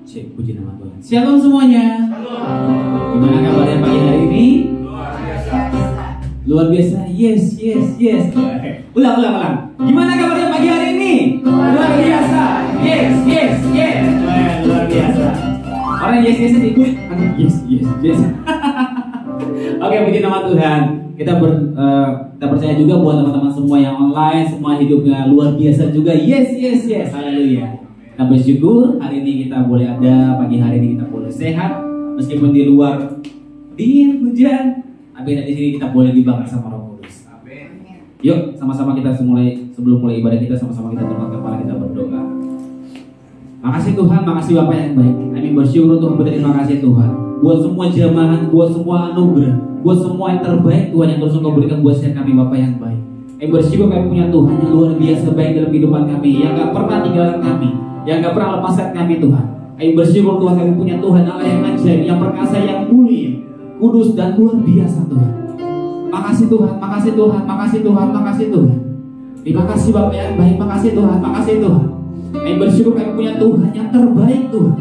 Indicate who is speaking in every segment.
Speaker 1: Cek, puji nama Tuhan. Shalom semuanya. Gimana kabarnya pagi hari ini? Luar biasa. Yes. Ulang. Gimana kabarnya pagi hari ini? Luar biasa. Yes. Luar biasa. Orang yes ikut. Yes. Oke, puji nama Tuhan. Kita percaya juga buat teman-teman semua yang online, semua hidupnya luar biasa juga. Yes. Haleluya. Kita bersyukur hari ini kita boleh ada, pagi hari ini kita boleh sehat, meskipun di luar dingin, hujan, tapi di sini kita boleh dibangkit sama Roh Kudus. Amin. Yuk, sama-sama kita sebelum mulai ibadah kita sama-sama kita tundukkan kepala, kita berdoa. Makasih Tuhan, makasih Bapa yang baik. Kami bersyukur untuk berterima kasih Tuhan buat semua jamahan, buat semua anugerah, buat semua yang terbaik Tuhan yang terus Engkau berikan buat setiap kami Bapa yang baik. Kami bersyukur kami punya Tuhan yang luar biasa baik dalam kehidupan kami, yang gak pernah tinggalkan kami, yang gak pernah lepaskan kami Tuhan. Kami bersyukur Tuhan kami punya Tuhan Allah yang ajaib, yang perkasa, yang mulia, kudus dan luar biasa Tuhan. Makasih Tuhan. Terima kasih Bapa yang baik, makasih Tuhan. Kami bersyukur kami punya Tuhan yang terbaik Tuhan.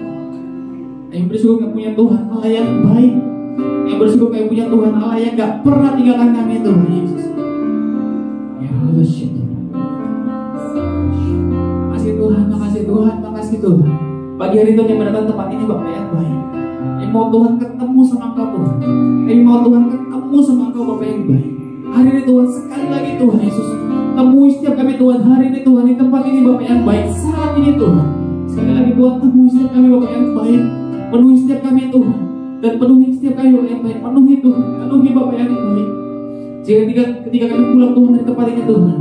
Speaker 1: Kami bersyukur kami punya Tuhan Allah yang baik. Kami bersyukur kami punya Tuhan Allah yang gak pernah tinggalkan kami Tuhan Yesus. Ya Allah syukur. Makasih Tuhan. Pagi hari Tuhan yang mendatang tempat ini Bapak yang baik. Kami mau Tuhan ketemu sama Engkau Tuhan. Kami mau Tuhan ketemu sama Engkau Bapak yang baik. Hari ini Tuhan, sekali lagi Tuhan Yesus, temui setiap kami Tuhan hari ini Tuhan, di tempat ini Bapak yang baik. Saat ini Tuhan, sekali lagi Tuhan, temui setiap kami Bapak yang baik. Penuhi setiap kami Tuhan, dan penuhi setiap kami Bapak yang baik. Penuhi Tuhan, penuhi Bapak yang baik. Jika ketika kami pulang Tuhan dari tempat ini Tuhan,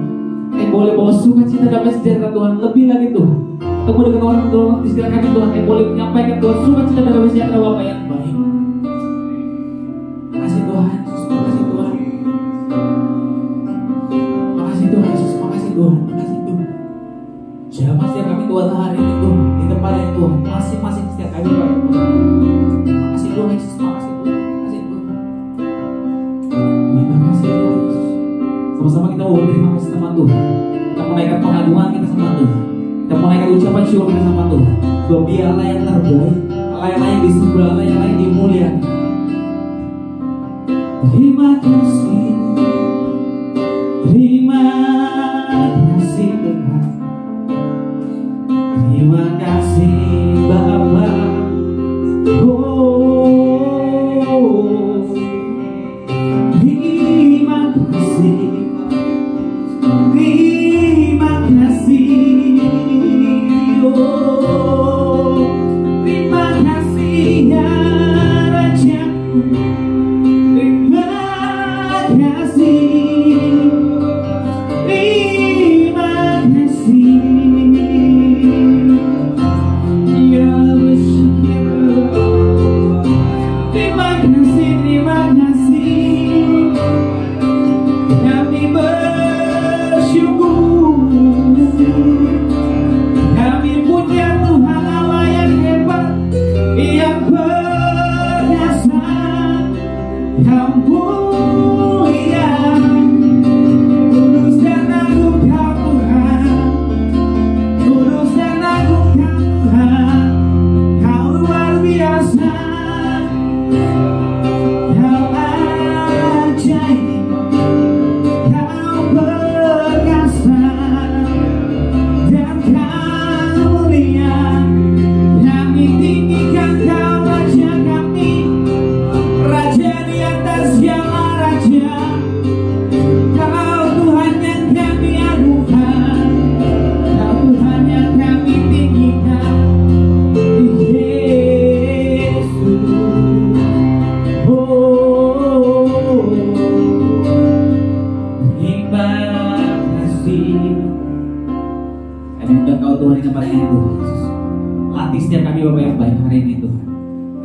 Speaker 1: kami boleh bawa sukacita damai sejahtera Tuhan, lebih lagi Tuhan. Ketemu dengan orang di sekitar kami Tuhan, kami boleh menyampaikan Tuhan sukacita damai sejahtera Bapak yang baik. Makasih Tuhan Yesus, makasih Tuhan. Makasih Tuhan Yesus, makasih Tuhan. Siapa setiap kami Tuhan hari ini Tuhan, di tempat ini Tuhan, masing-masing setiap kami Bapak yang baik. Makasih Tuhan Yesus, makasih Tuhan. Terima kasih Tuhan Yesus. Sama-sama kita mau berterima kasih sama Tuhan. Kita menaikkan pengagungan kita sama Tuhan. Kita menaikkan ucapan syukur kita sama Tuhan. Sebab Dia Allah yang terbaik, Allah yang layak disembah, Allah yang layak dimuliakan. Terima kasih Tuhan. Terima kasih Bapa.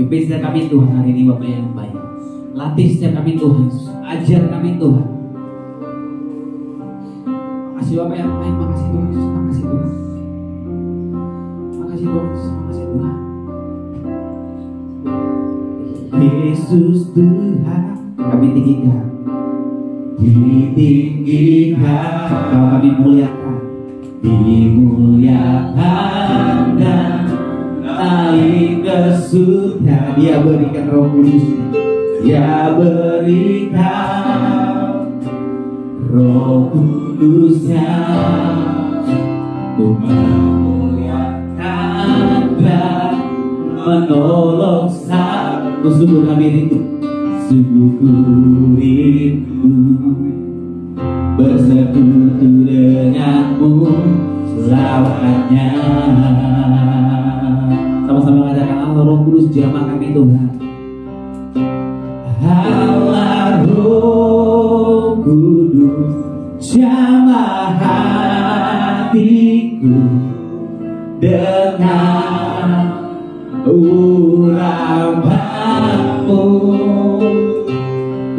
Speaker 1: Pimpin setiap kami Tuhan hari ini Bapak yang baik. Latih setiap kami Tuhan Yesus. Ajar kami Tuhan. Makasih Bapak yang baik. Makasih Tuhan Yesus. Makasih Tuhan. Makasih Tuhan Yesus. Makasih Tuhan. Yesus Tuhan kami tinggikan. Ditinggikan. Kau kami muliakan. Dimuliakan dan naik ke surga. Dia berikan Roh Kudus, Dia berikan Roh Kudusnya untuk memuliakan dan menolong satu. Sungguh kami rindu, sungguh ku rindu bersekutu denganmu selamanya. Sama-sama katakan, Allah Roh Kudus jamah kami Tuhan. Allah Roh Kudus jamah hatiku dengan urapanmu.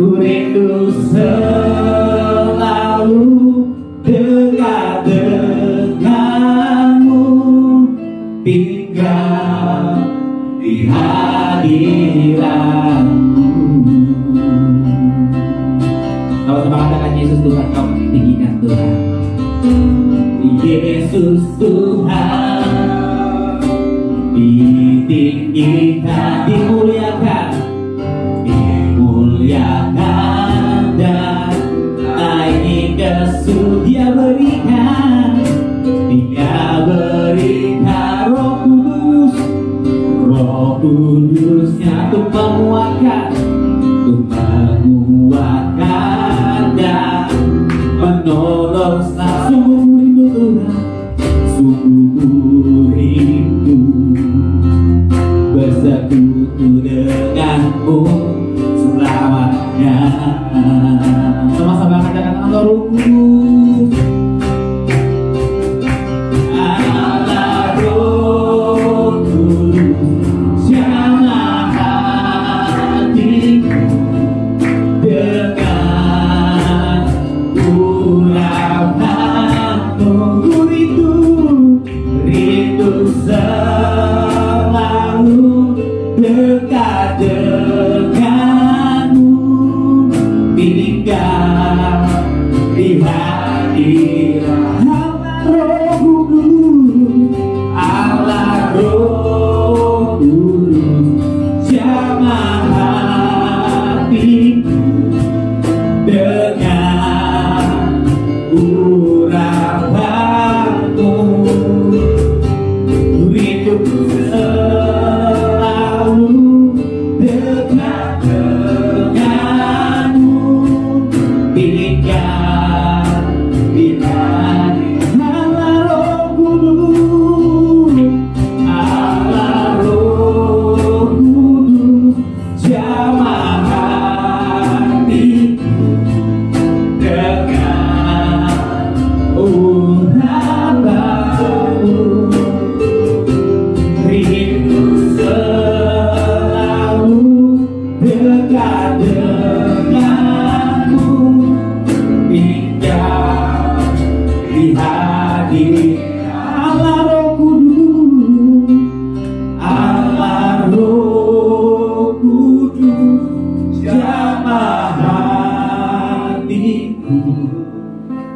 Speaker 1: Ku rindu selalu dekat denganmu, tinggal di hadiratmu. Sama-sama katakan, Yesus Tuhan, Kau tinggikan Tuhan. Yesus Tuhan ditinggikan, dimuliakan, dimuliakan dan naik ke surga. Dia berikan, Dia berikan Roh Kudus, Roh Kudusnya untuk menguatkan, untuk menguatkan dan menolong. Sungguh rindu Tuhan, sungguh rindu bersekutu denganmu selamanya. Sama-sama katakan, Allah Roh Kudus, Allah Roh Kudus jamah hatiku dengan urapanmu. Ku rindu selalu dekat denganmu, tinggal di hadirat. Allah Roh Kudus, Allah Roh Kudus jamah hatiku dengan urapanmu. Rindu selalu dekat denganmu, tinggal di hadirat. Allah Roh Kudus, Allah Roh Kudus jamah hatiku dengan urapanmu. Rindu selalu dekat denganmu, tinggal di hadirat. Allah Roh Kudus, Allah Roh Kudus jamah hatiku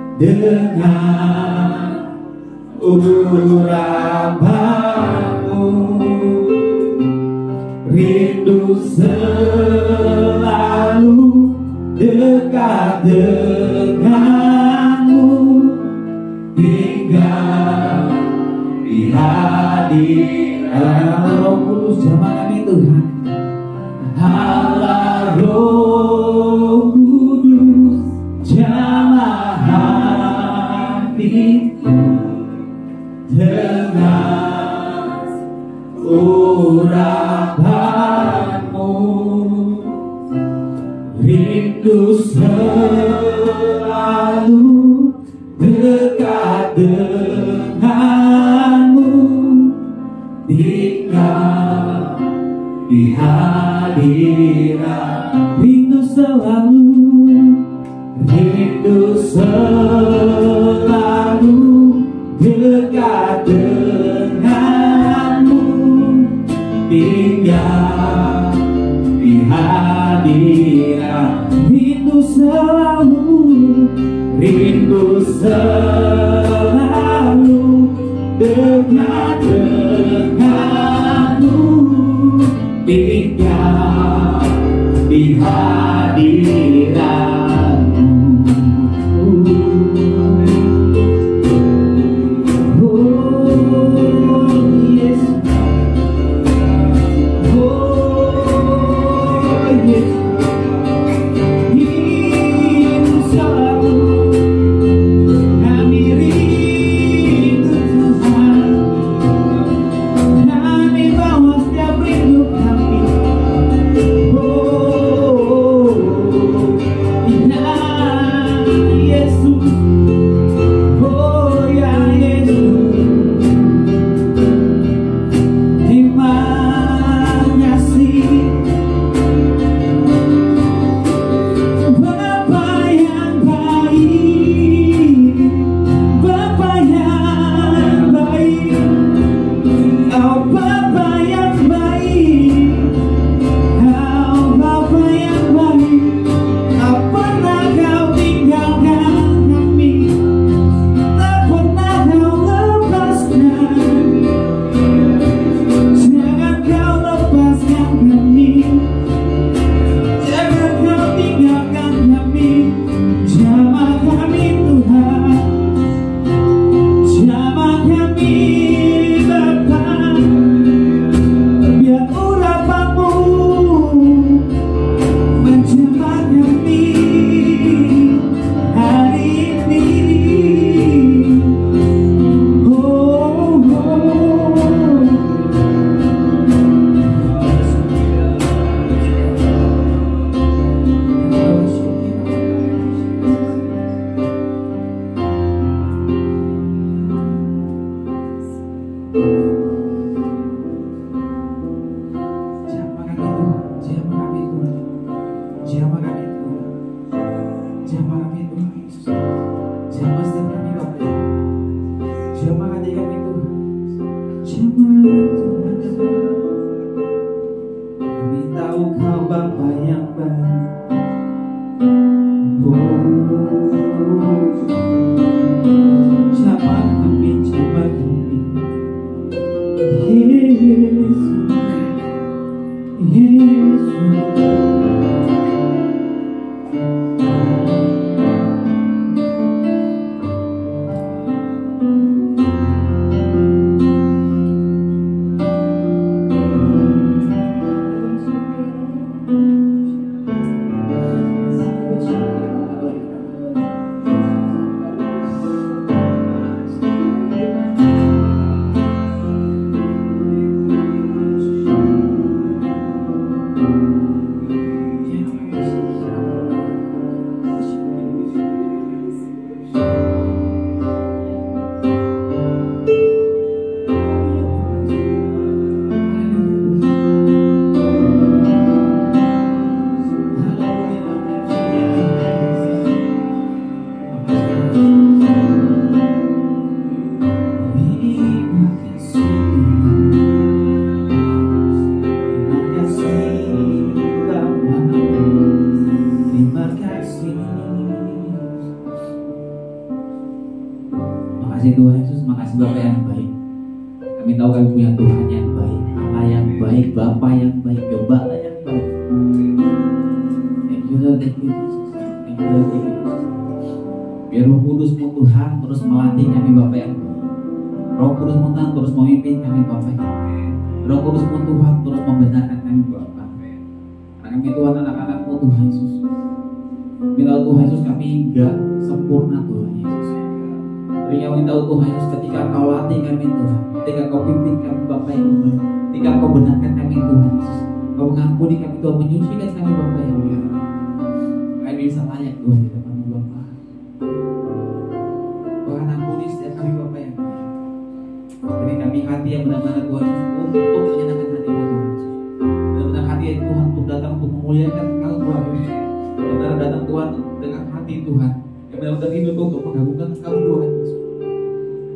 Speaker 1: dengan urapanmu. Rindu selalu dekat denganmu, tinggal di hadirat. Roh Kudus jamah kami Tuhan. Allah Roh Kudus jamah hatiku dengan urapanmu. Rindu selalu dekat denganmu, tinggal di hadirat. Rindu selalu dekat denganmu, tinggal di hadirat. Rindu selalu dekat denganmu, Makasih Tuhan Yesus, makasih Bapa yang baik. Kami tahu kami punya Tuhan yang baik, Allah yang baik, Bapa yang baik, Gembala yang baik. Thank you Lord, thank you Jesus. Thank you Lord, thank you Jesus. Biar Roh Kudus-Mu Tuhan terus melatih kami Bapa yang baik. Roh Kudus-Mu Tuhan terus memimpin kami Bapa yang baik. Roh Kudus-Mu Tuhan terus membenarkan kami Bapa. Karena kami Tuhan anak-anak-Mu Tuhan Yesus. Minta Tuhan Yesus kami enggak sempurna Tuhan Yesus. Tapi kami tahu Tuhan Yesus ketika Kau latih kami Tuhan, ketika Kau pimpin kami Bapa yang baik, ketika Kau benarkan kami Tuhan Yesus, Kau mengampuni kami Tuhan, menyucikan kami Bapa yang baik, kami bisa layak Tuhan di depan Bapa. Tuhan ampuni setiap kami Bapa yang baik. Beri kami hati yang benar-benar Tuhan Yesus untuk menyenangkan hati Tuhan Yesus. Benar-benar hati yang Tuhan untuk datang untuk memuliakan Kau Tuhan Yesus. Benar-benar datang Tuhan dengan hati Tuhan yang benar-benar hidup untuk mengagungkan Kau Tuhan Yesus.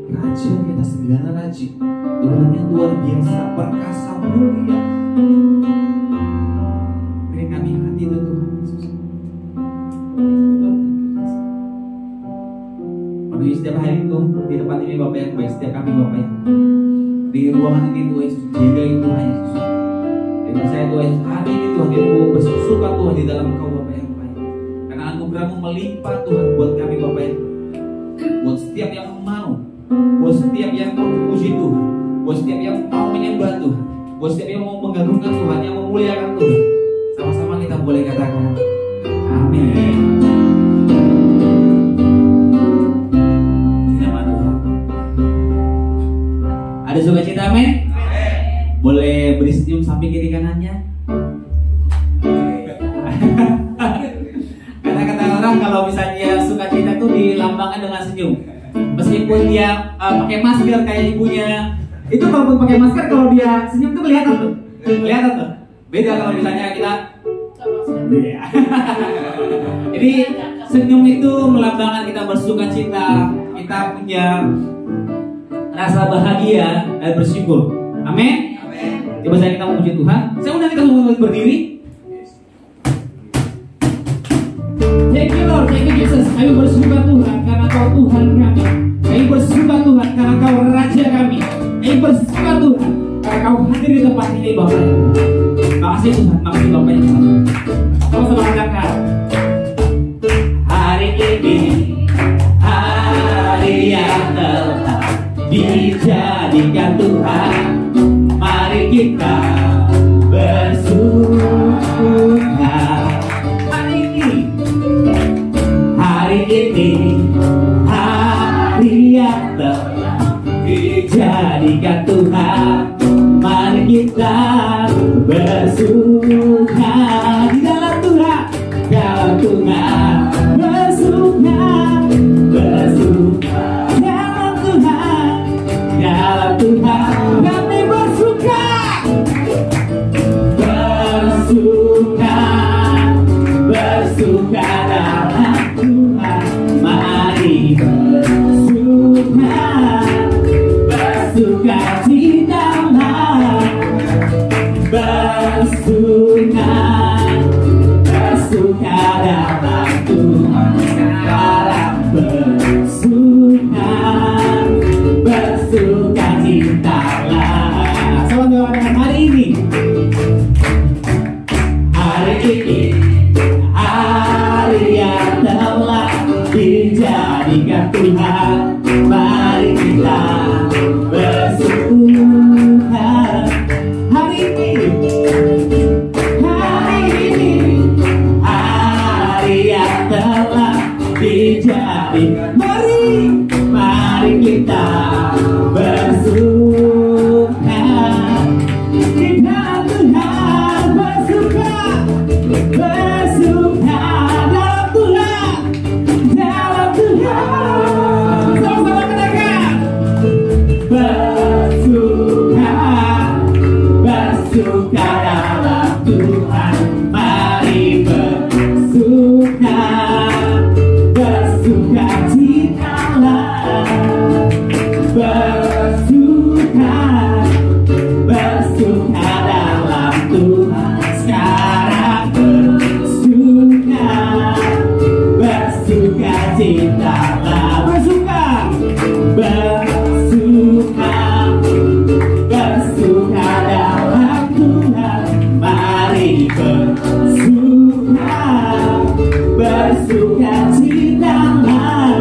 Speaker 1: Raja di atas segala raja, Tuhan yang luar biasa, perkasa, mulia. Beri kami hati itu Tuhan Yesus. Penuhi setiap hari Tuhan di depan ini Bapa yang baik, setiap kami Bapa yang baik. Di ruangan ini Tuhan Yesus, jagai Tuhan Yesus. Kita percaya Tuhan hari ini Tuhan kita mau bersuka Tuhan di dalam Engkau Bapa yang baik. Karena anugerah-Mu melimpah Tuhan buat kami Bapa yang baik. Buat setiap yang mau, buat setiap yang mau memuji Tuhan, buat setiap yang mau menyembah Tuhan, buat setiap yang mau mengagungkan Tuhan, yang memuliakan Tuhan. Sama-sama kita boleh katakan amin. Nama Tuhan. Ada sukacita amin? Boleh beri senyum samping kiri kanannya. Karena kata orang kalau misalnya sukacita itu dilambangkan dengan senyum. Meskipun dia pakai masker kayak ibunya, itu kalau pakai masker kalau dia senyum tuh kelihatan tuh. Kelihatan tuh. Beda kalau misalnya kita. Jadi senyum itu melambangkan kita bersukacita, kita punya rasa bahagia dan bersyukur. Amin. Coba kita memuji Tuhan. Saya undang kita semua berdiri. Thank you Lord, thank you Jesus. Kami bersyukur Tuhan karena Kau Tuhan kami. Kami bersyukur Tuhan karena Kau Raja kami. Kami bersyukur Tuhan karena Kau hadir di tempat ini Bapak. Makasih Tuhan, makasih Bapak yang Tuhan. Sama-sama katakan. Hari ini hari yang telah dijadikan Tuhan. Mari kita bersuka. Hari ini hari yang telah dijadikan Tuhan. Mari kita bersuka di dalam Tuhan, dalam Tuhan bersuka, bersuka dalam Tuhan, dalam Tuhan kami bersuka, bersuka, bersuka dalam Tuhan. Mari bersuka, bersuka citalah, bersuka, bersuka dalam Tuhan. Sekarang bersuka, bersuka citalah. Sama-sama dengan hari ini. Hari ini hari yang telah dijadikan Tuhan. Mari kita bersuka. Hari ini hari yang telah dijadikan. Mari kita bersuka. Kita Tuhan bersuka, bersuka dalam Tuhan, dalam Tuhan. Sama-sama katakan. Bersuka, bersuka dalam Tuhan. Mari bersuka, bersuka citalah, bersuka, bersuka dalam Tuhan. Sekarang bersuka, bersuka citalah, bersuka, bersuka, bersuka dalam Tuhan. Mari bersuka, bersuka citalah,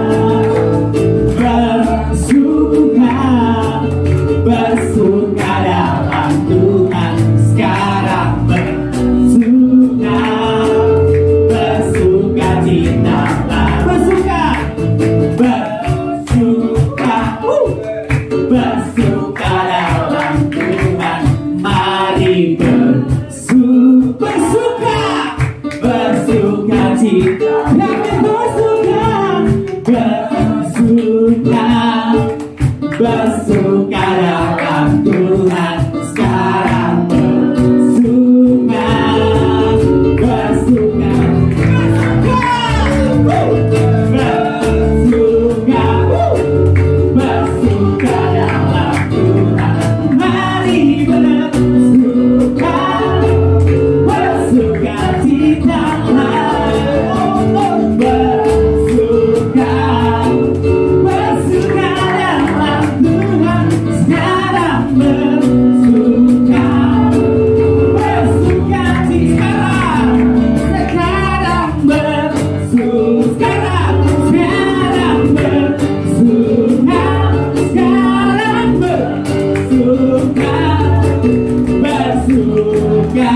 Speaker 1: bersuka, bersuka dalam Tuhan. Sekarang bersuka, bersuka citalah, bersuka, bersuka, bersuka dalam Tuhan. Mari bersuka, bersuka cita. Sekarang bersuka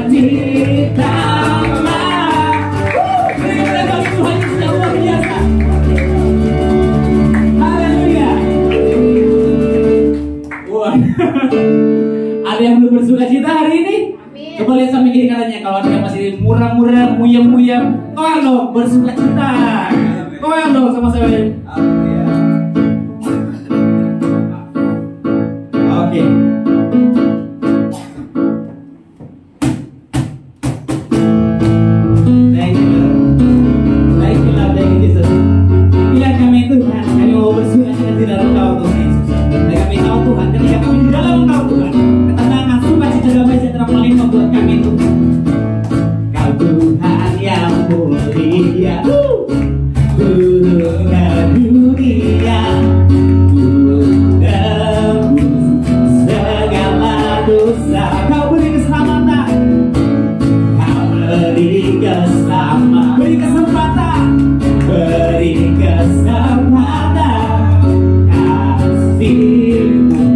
Speaker 1: cita. Tuhan sudah luar biasa. Haleluya. Wah. Ada yang belum bersuka cita hari ini? Coba lihat sampai kiri kanannya. Kalau ada yang masih muram-muram, muyam-muyam, koyang dong, bersuka cita. Koyang dong sama saya. Oke. Thank you, thank you, Jesus. Pilihan kami Tuhan, kami mau bersuka cita di dalam Engkau Tuhan Yesus. Dan kami tahu Tuhan, ketika kami di dalam Engkau Tuhan, ketenangan, sukacita, damai sejahtera melimpah buat kami Tuhan. Kau Tuhan yang mulia, turunkan dunia, tebus segala dosa. Kau beri keselamatan, kau beri keselamatan, beri kesempatan, beri kesempatan. Kasih-Mu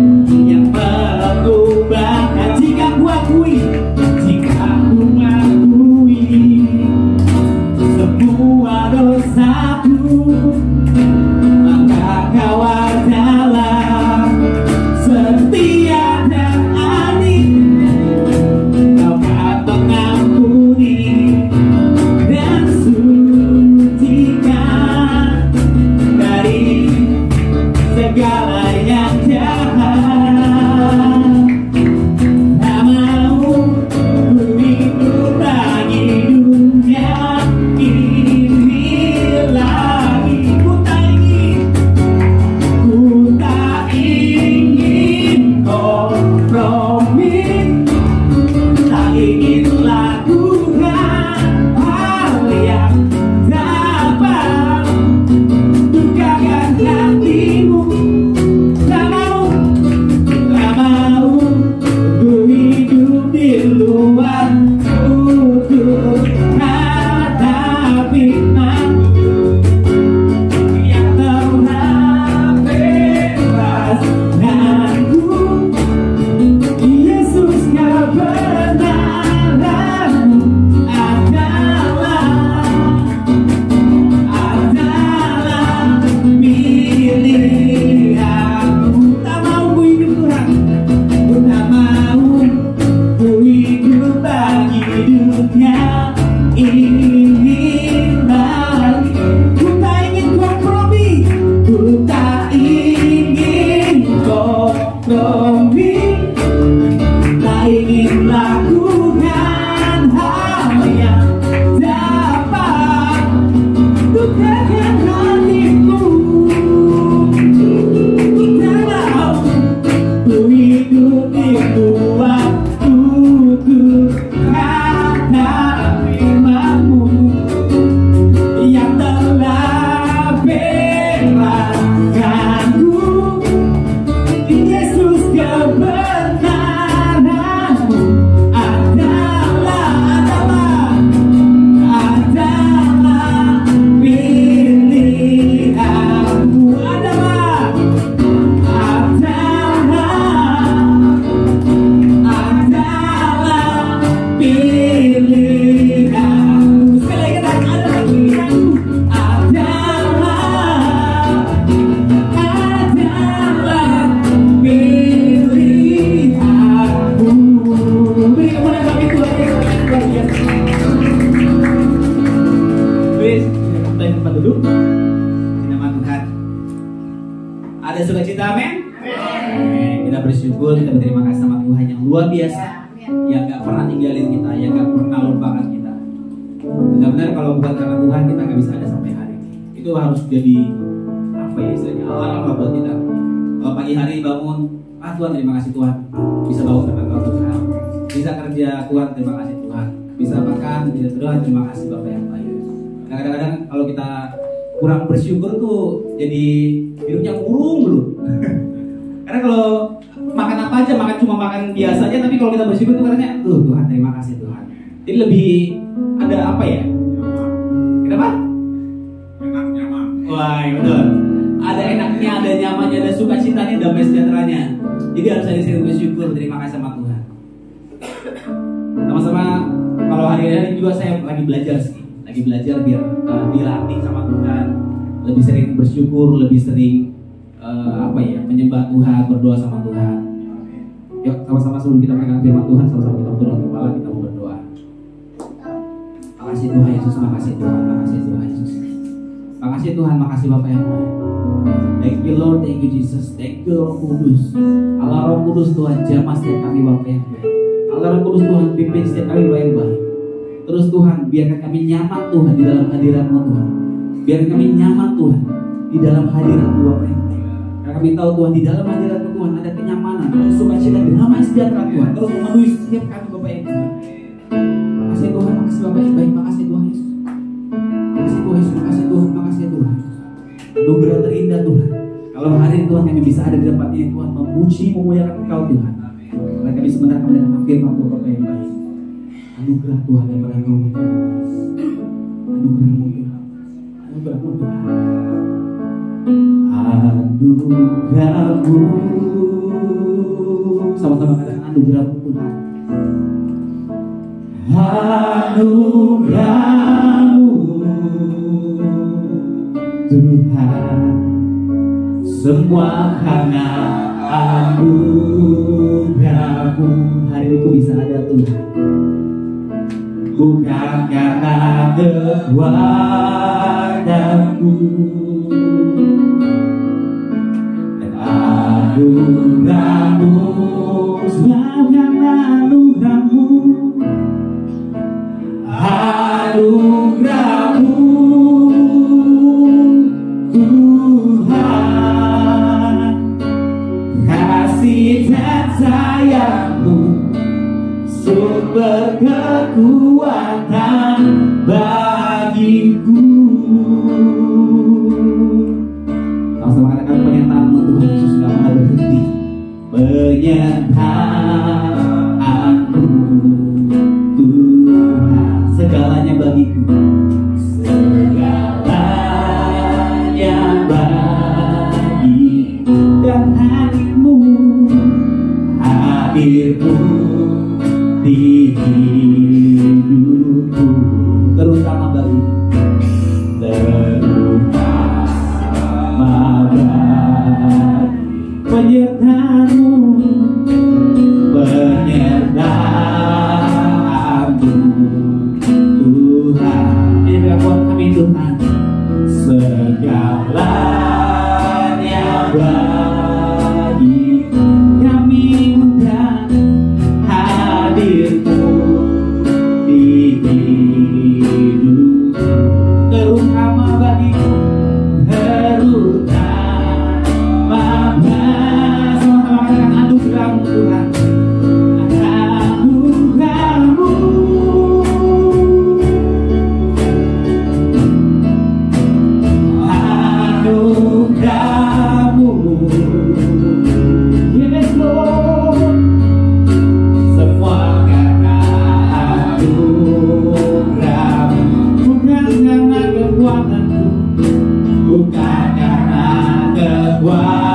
Speaker 1: yang mengubahkan. Jika ku akui, jika ku akui semua dosaku, maka Kau adalah setia dan adil. Kau akan mengampuni dan sucikan dari segala yang jahat. Tak mau ku hidup lagi dunia ini lagi. Ku tak ingin kompromi, tak ingin lakukan hal yang dapat dukakan hatimu. Tak mau ku hidup di luar untuk hadapi aku yang telah bebas aku. Yesus, kebenaran-Mu adalah pilihanku. Tak mau ku hidup Tuhan, ku tak mau ku hidup lagi dunia ini lagi. Ku tak ingin kompromi, ku tak ingin kompromi, tak ingin lakukan hal yang dapat dukakan hatimu. Ku tak mau ku hidup di luar untuk hadapi-Mu yang telah bebaskanku. Yesus, kebenaran-Mu adalah pilihanku. Adalah pilihanku. Sekali lagi katakan, adalah pilihanku. Adalah pilihanku. Beri kemuliaan bagi Tuhan Yesus. Luar biasa. Please, kita tempat duduk. Di nama Tuhan ada sukacita, amin. Kita bersyukur, kita berterima kasih sama Tuhan yang luar biasa, yang gak pernah tinggalin kita, yang gak pernah lupakan kita. Benar-benar kalau bukan karena Tuhan kita gak bisa ada sampai hari ini. Itu harus jadi apa ya istilahnya, alarm lah buat kita. Kalau pagi hari bangun, Tuhan terima kasih Tuhan, bisa bangun karena Kau Tuhan, bisa kerja Tuhan terima kasih Tuhan, bisa makan, bisa Tuhan terima kasih Bapak yang baik. Kadang-kadang kalau kita kurang bersyukur tuh jadi hidupnya murung dulu. Karena kalau makan apa aja, cuma makan biasa aja, tapi kalau kita bersyukur tuh katanya, Tuhan terima kasih Tuhan. Jadi lebih ada apa ya? Kenapa? sukacitanya, damai sejahteranya. Jadi harus ada sering bersyukur, terima kasih sama Tuhan. Sama-sama, kalau hari-hari juga saya lagi belajar sih, lagi belajar biar dilatih sama Tuhan, lebih sering bersyukur, lebih sering menyembah Tuhan, berdoa sama Tuhan. Yuk sama-sama sebelum kita pegang firman Tuhan, sama-sama kita turun kepala, kita mau berdoa. Makasih Tuhan Yesus, makasih Tuhan, makasih Tuhan Yesus. Makasih Tuhan, makasih Bapak yang baik. Thank you Lord, thank you Jesus, thank you Roh Kudus. Allah Roh Kudus Tuhan jamah setiap kami Bapak yang baik. Allah Roh Kudus Tuhan pimpin setiap kami Bapak yang baik. Terus Tuhan, biarkan kami nyaman Tuhan di dalam hadirat-Mu Tuhan. Biarkan kami nyaman Tuhan di dalam hadirat-Mu Bapak yang baik. Karena kami tahu Tuhan di dalam hadirat-Mu Tuhan ada kenyamanan, ada sukacita, damai sejahtera Tuhan. Terus memenuhi setiap kami Bapak yang baik. Makasih Tuhan, makasih Bapak yang baik, makasih Tuhan Yesus. Makasih Tuhan Yesus, makasih Tuhan, makasih Tuhan. Anugerah terindah Tuhan. Kalau hari ini Tuhan kami bisa ada di tempat ini Tuhan, memuji, memuliakan Engkau Tuhan. Karena kami sebenarnya mendengar firman-Mu Bapak yang baik. Anugerah Tuhan daripada Engkau Tuhan. Anugerah-Mu Tuhan. Anugerah-Mu Tuhan. Anugerah-Mu. Sama-sama katakan anugerah-Mu Tuhan. Anugerah-Mu Tuhan, semua karena anugerah-Mu. Hari ini ku bisa ada Tuhan, bukan karena kekuatanku. Dan anugerah-Mu, semua karena anugerah-Mu. Anugerah-Mu Tuhan, kasih dan sayang-Mu, sumber kekuatan bagiku. Sama-sama katakan penyertaan-Mu Tuhan Yesus, gak pernah berhenti. Penyertaan-Mu Tuhan, segalanya bagiku, segalanya bagiku. Dan hadirmu di hidupku, terutama bagiku, terutama bagi penyertaan-Mu, penyertaan-Mu Tuhan. Ini buat kami Tuhan, segalanya bagiku. Kami undang hadir-Mu di hidup, terutama bagiku, terutama bagi. Sama-sama katakan anugerah-Mu Tuhan. Anugerah-Mu, anugerah-Mu, yes Lord, semua karena anugerah-Mu, bukan karena kekuatanku, bukan karena kekuatanku.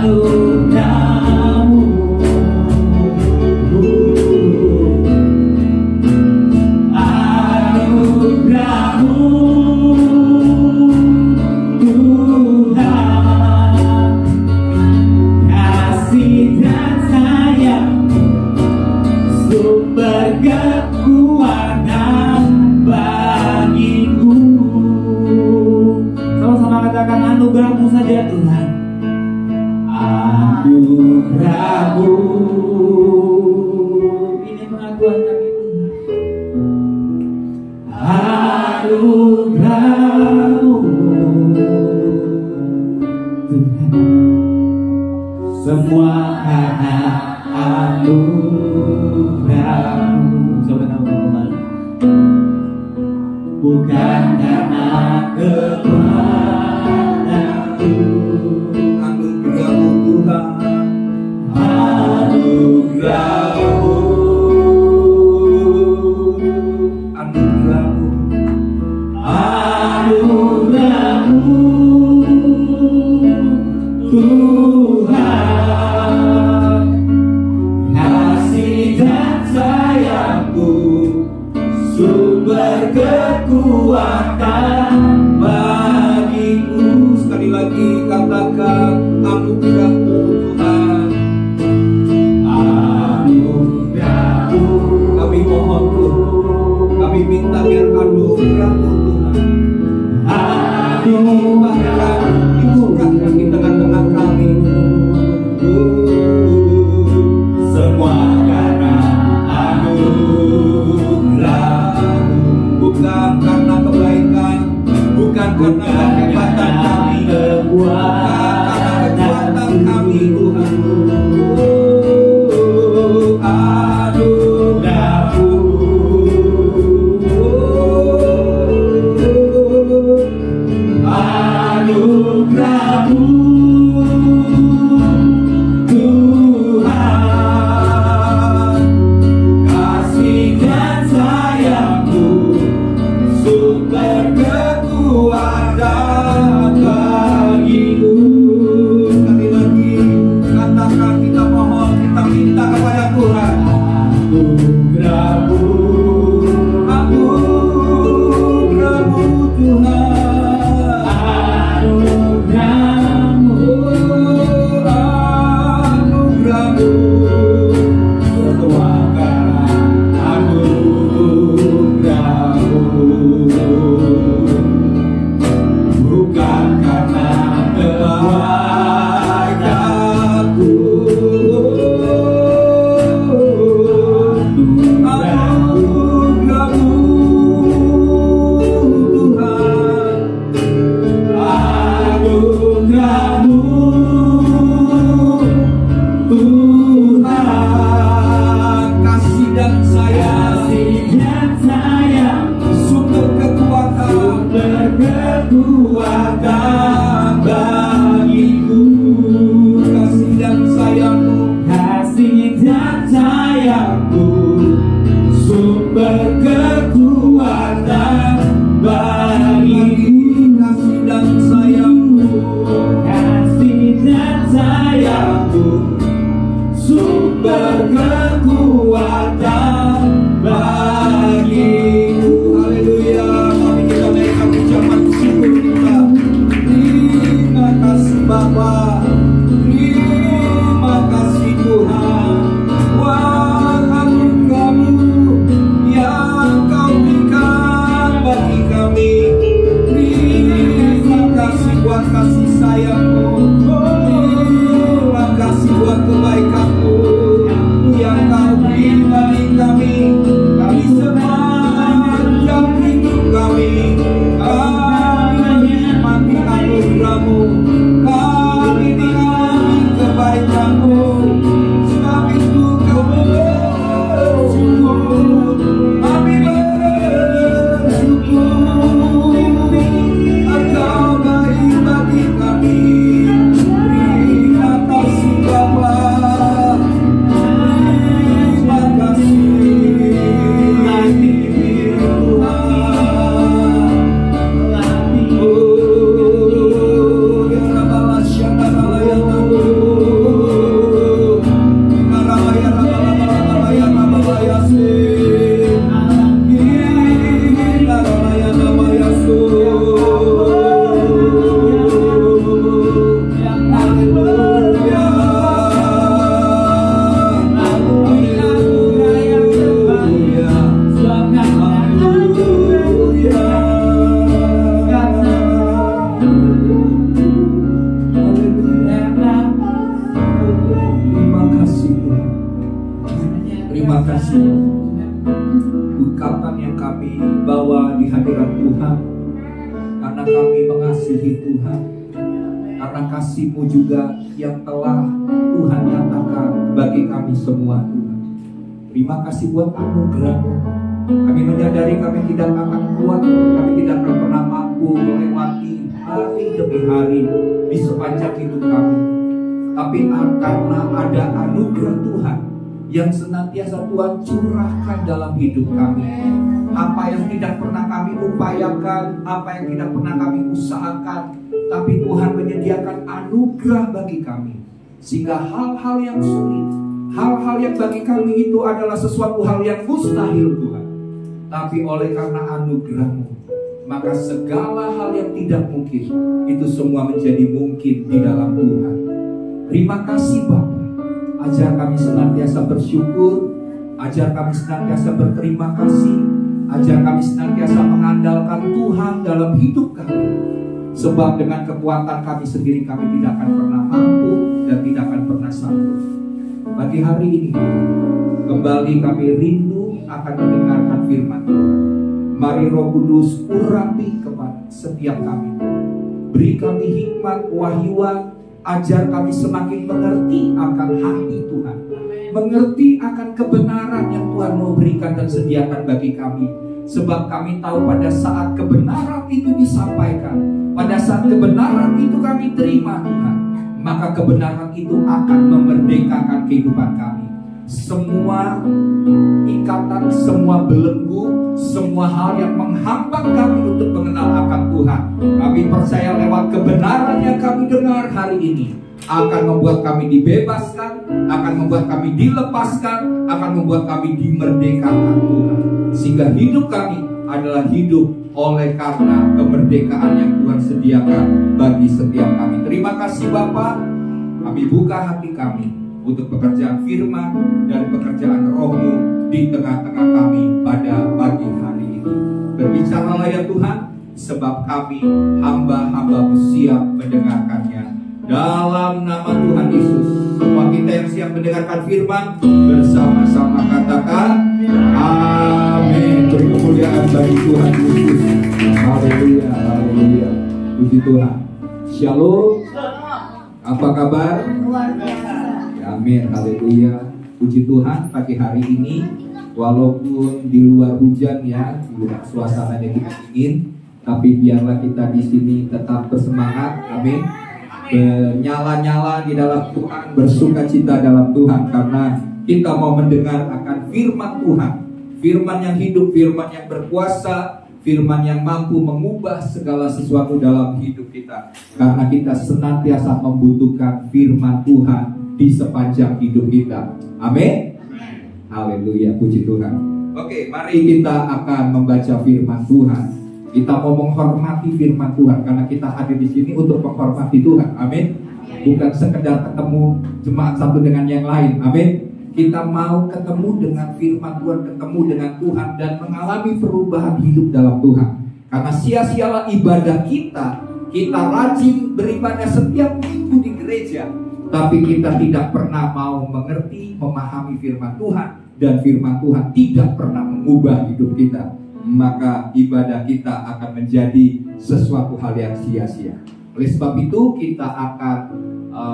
Speaker 1: Anugerah-Mu, anugerah-Mu Tuhan, kasih dan sayang-Mu, sumber kekuatan bagiku. Sama-sama katakan anugerah-Mu saja Tuhan. Anugerah-Mu, ini pengakuan kami Tuhan. Anugerah-Mu Tuhan, semua karena anugerah-Mu. Coba tahu kembali, bukan karena kekuatanku.
Speaker 2: Anugerah-Mu Tuhan,
Speaker 1: Anugerah-Mu,
Speaker 2: anugerah-Mu,
Speaker 1: anugerah-Mu
Speaker 2: anugerah-Mu Tuhan. Dicurahkan di tengah-tengah kami.
Speaker 1: Semua karena anugerah-Mu,
Speaker 2: Bukan karena kebaikan, bukan karena kehebatan kami, bukan karena kekuatan kami Tuhan. Anugerah-Mu,
Speaker 1: anugerah-Mu
Speaker 2: Tuhan, kasih dan sayang-Mu, sumber kekuatan bagiku. Sekali lagi katakan, kita mohon, kita minta kepada Tuhan.
Speaker 1: anugerah-Mu,
Speaker 2: Anugerah-Mu Tuhan,
Speaker 1: anugerah-Mu,
Speaker 2: anugerah-Mu.
Speaker 1: semua karena anugerah-Mu, bukan karena kebaikanku.
Speaker 2: Anugerah-Mu Tuhan,
Speaker 1: Anugerah-Mu
Speaker 2: Tuhan, kasih dan sayang,
Speaker 1: kasih dan sayang,
Speaker 2: sumber kekuatan
Speaker 1: berkekuatan bagiku.
Speaker 2: kasih dan sayang-Mu,
Speaker 1: Kasih dan sayang-Mu, sumber kekuatan bagiku.
Speaker 2: kasih dan sayang-Mu,
Speaker 1: Kasih dan sayang-Mu, sumber kekuatan bagiku.
Speaker 2: haleluya. Mari kita naikkan ucapan syukur kita. Terima kasih Bapa, terima kasih Tuhan. Wah, anugerah-Mu yang Kau berikan bagi kami. Terima kasih buat kasih sayang-Mu, terima kasih buat kebaikan-Mu yang Kau beri bagi kami. Kami sepanjang hidup kami, kami menikmati anugerah-Mu, kami nikmati kebaikan-Mu. Sebab itu kami bersyukur, kami bersyukur. Engkau baik bagi kami. Terima kasih Bapa, terima kasih Tuhan. Ya Rabbal Syakara ya Rabbul, ya Rabbal ya Rabbal ya Rabbal ya Sin, ya Rabbal ya Rabbal ya Haleluya, haleluya, terima kasih Tuhan. Terima kasih ungkapan yang kami bawa di hadirat Tuhan, karena kami mengasihi Tuhan, karena kasih-Mu juga yang telah Tuhan nyatakan bagi kami semua Tuhan. Terima kasih buat anugerah-Mu. Kami menyadari kami tidak akan kuat, kami tidak akan pernah mampu melewati hari demi hari di sepanjang hidup kami. Tapi karena ada anugerah Tuhan yang senantiasa Tuhan curahkan dalam hidup kami. Apa yang tidak pernah kami upayakan, apa yang tidak pernah kami usahakan, tapi Tuhan menyediakan anugerah bagi kami. Sehingga hal-hal yang sulit, hal-hal yang bagi kami itu adalah sesuatu hal yang mustahil Tuhan. Tapi oleh karena anugerah-Mu, maka segala hal yang tidak mungkin itu semua menjadi mungkin di dalam Tuhan. Terima kasih Bapa. Ajar kami senantiasa bersyukur, ajar kami senantiasa berterima kasih, Ajar kami senantiasa mengandalkan Tuhan dalam hidup kami. Sebab dengan kekuatan kami sendiri kami tidak akan pernah mampu dan tidak akan pernah sanggup. Bagi hari ini kembali kami rindu akan mendengarkan firman Tuhan. Mari Roh Kudus urapi kepada setiap kami. Beri kami hikmat, wahyuan, ajar kami semakin mengerti akan hati Tuhan, mengerti akan kebenaran yang Tuhan mau berikan dan sediakan bagi kami. Sebab kami tahu pada saat kebenaran itu disampaikan, pada saat kebenaran itu kami terima Tuhan, maka kebenaran itu akan memerdekakan kehidupan kami. Semua ikatan, semua belenggu, semua hal yang menghambat kami untuk mengenal akan Tuhan, kami percaya lewat kebenaran yang kami dengar hari ini akan membuat kami dibebaskan, akan membuat kami dilepaskan, akan membuat kami dimerdekakan Tuhan. Sehingga hidup kami adalah hidup oleh karena kemerdekaan yang Tuhan sediakan bagi setiap kami. Terima kasih Bapa. Kami buka hati kami untuk pekerjaan firman dan pekerjaan Roh-Mu di tengah-tengah kami pada pagi hari ini. Berbicaralah ya Tuhan, sebab kami hamba-hamba-Mu siap mendengarkannya. Dalam nama Tuhan Yesus, semua kita yang siap mendengarkan firman bersama-sama katakan amin. Beri kemuliaan bagi Tuhan Yesus. Haleluya, haleluya. Puji Tuhan. Shalom. Apa kabar?
Speaker 3: Luar biasa.
Speaker 2: Amin, haleluya. Puji Tuhan, pagi hari ini walaupun di luar hujan ya, di luar suasananya tidak dingin, tapi biarlah kita di sini tetap bersemangat. Amin. Menyala-nyala di dalam Tuhan, bersuka cita dalam Tuhan, karena kita mau mendengar akan firman Tuhan, firman yang hidup, firman yang berkuasa, firman yang mampu mengubah segala sesuatu dalam hidup kita, karena kita senantiasa membutuhkan firman Tuhan di sepanjang hidup kita. Amin. Haleluya, puji Tuhan. Oke, mari kita akan membaca firman Tuhan. Kita mau menghormati firman Tuhan karena kita hadir di sini untuk menghormati Tuhan. Amin. Bukan sekedar ketemu jemaat satu dengan yang lain. Amin. Kita mau ketemu dengan firman Tuhan, ketemu dengan Tuhan dan mengalami perubahan hidup dalam Tuhan. Karena sia-sialah ibadah kita. Kita rajin beribadah setiap minggu di gereja, tapi kita tidak pernah mau mengerti, memahami firman Tuhan, dan firman Tuhan tidak pernah mengubah hidup kita. Maka ibadah kita akan menjadi sesuatu hal yang sia-sia. Oleh sebab itu kita akan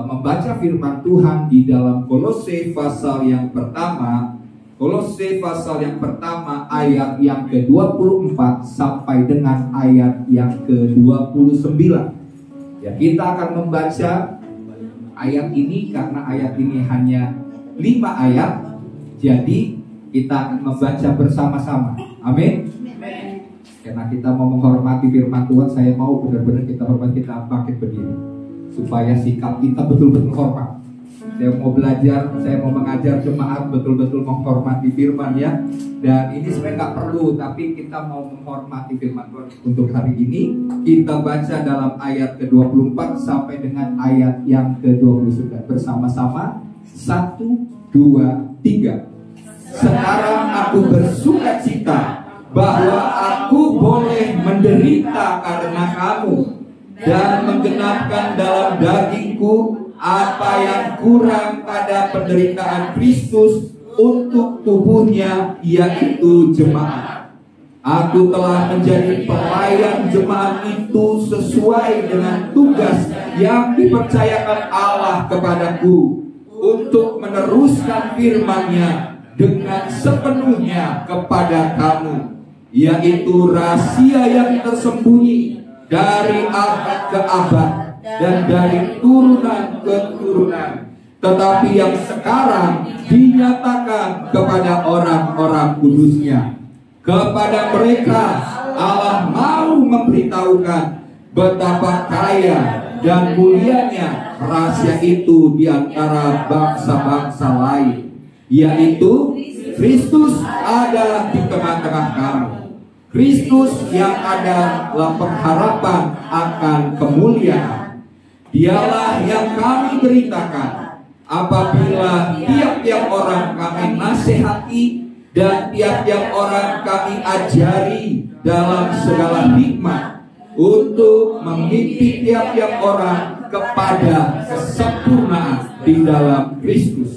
Speaker 2: membaca firman Tuhan di dalam Kolose pasal yang pertama. Kolose pasal yang pertama ayat yang ke-24 sampai dengan ayat yang ke-29. Ya, kita akan membaca ayat ini karena ayat ini hanya 5 ayat. Jadi kita akan membaca bersama-sama. Amin. Karena kita mau menghormati firman Tuhan, saya mau benar-benar kita hormati, kita bangkit berdiri supaya sikap kita betul-betul hormat. Saya mau belajar, saya mau mengajar jemaat betul-betul menghormati firman ya. Dan ini sebenarnya nggak perlu, tapi kita mau menghormati firman Tuhan. Untuk hari ini kita baca dalam ayat ke-24 sampai dengan ayat yang ke-29 bersama-sama. 1, 2, 3. Sekarang aku bersuka cita bahwa aku boleh menderita karena kamu dan menggenapkan dalam dagingku apa yang kurang pada penderitaan Kristus untuk tubuhnya, yaitu jemaat. Aku telah menjadi pelayan jemaat itu sesuai dengan tugas yang dipercayakan Allah kepadaku untuk meneruskan firman-Nya dengan sepenuhnya kepada kamu, yaitu rahasia yang tersembunyi dari abad ke abad dan dari turunan ke turunan, tetapi yang sekarang dinyatakan kepada orang-orang kudus-Nya. Kepada mereka Allah mau memberitahukan betapa kaya dan mulianya rahasia itu di antara bangsa-bangsa lain, yaitu Kristus ada di tengah-tengah kamu. Kristus yang adalah pengharapan akan kemuliaan. Dialah yang kami beritakan apabila tiap-tiap orang kami nasihati dan tiap-tiap orang kami ajari dalam segala hikmat untuk memimpin tiap-tiap orang kepada kesempurnaan di dalam Kristus.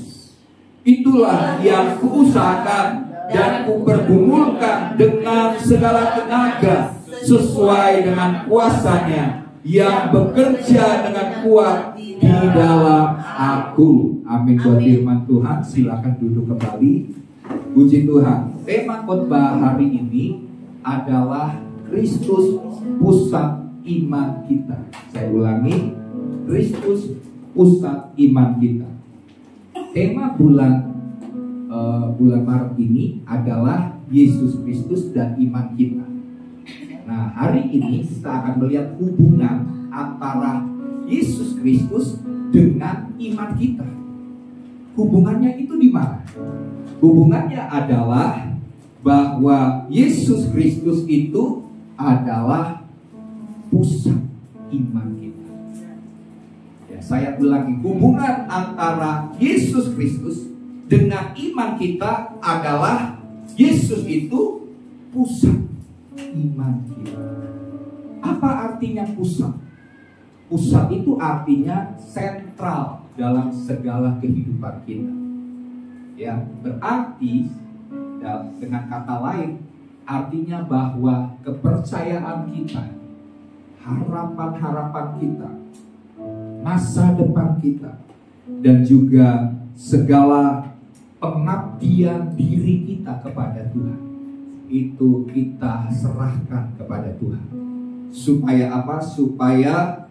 Speaker 2: Itulah yang kuusahakan dan kupergumulkan dengan segala tenaga sesuai dengan kuasanya yang bekerja dengan kuat di dalam aku. Amin buat firman Tuhan. Silakan duduk kembali. Puji Tuhan. Tema khotbah hari ini adalah Kristus pusat iman kita. Saya ulangi, Kristus pusat iman kita. Tema bulan Maret ini adalah Yesus Kristus dan iman kita. Nah, hari ini kita akan melihat hubungan antara Yesus Kristus dengan iman kita. Hubungannya itu di mana? Hubungannya adalah bahwa Yesus Kristus itu adalah pusat iman kita. Ya, saya ulangi, hubungan antara Yesus Kristus dengan iman kita adalah Yesus itu pusat iman kita. Apa artinya pusat? Pusat itu artinya sentral dalam segala kehidupan kita. Ya, berarti dengan kata lain artinya bahwa kepercayaan kita, harapan-harapan kita, masa depan kita, dan juga segala pengabdian diri kita kepada Tuhan itu kita serahkan kepada Tuhan. Supaya apa? Supaya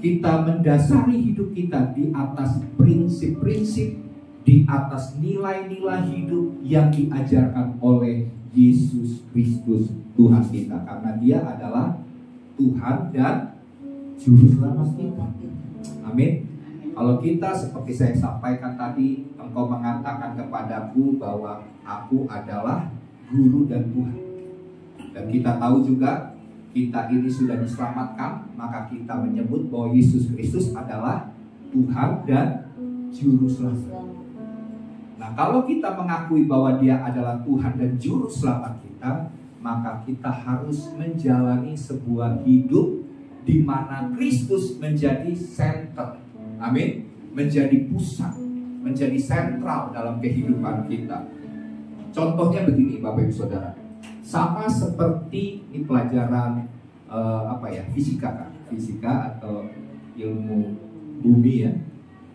Speaker 2: kita mendasari hidup kita di atas prinsip-prinsip, di atas nilai-nilai hidup yang diajarkan oleh Yesus Kristus Tuhan kita. Karena Dia adalah Tuhan dan Juru Selamat kita. Amin. Kalau kita seperti saya sampaikan tadi, engkau mengatakan kepadaku bahwa aku adalah guru dan Tuhan. Dan kita tahu juga kita ini sudah diselamatkan, maka kita menyebut bahwa Yesus Kristus adalah Tuhan dan Juru Selamat. Nah, kalau kita mengakui bahwa Dia adalah Tuhan dan Juru Selamat kita, maka kita harus menjalani sebuah hidup di mana Kristus menjadi center. Amin. Menjadi pusat, menjadi sentral dalam kehidupan kita. Contohnya begini, Bapak Ibu Saudara. Sama seperti di pelajaran fisika kan? Fisika atau ilmu bumi ya.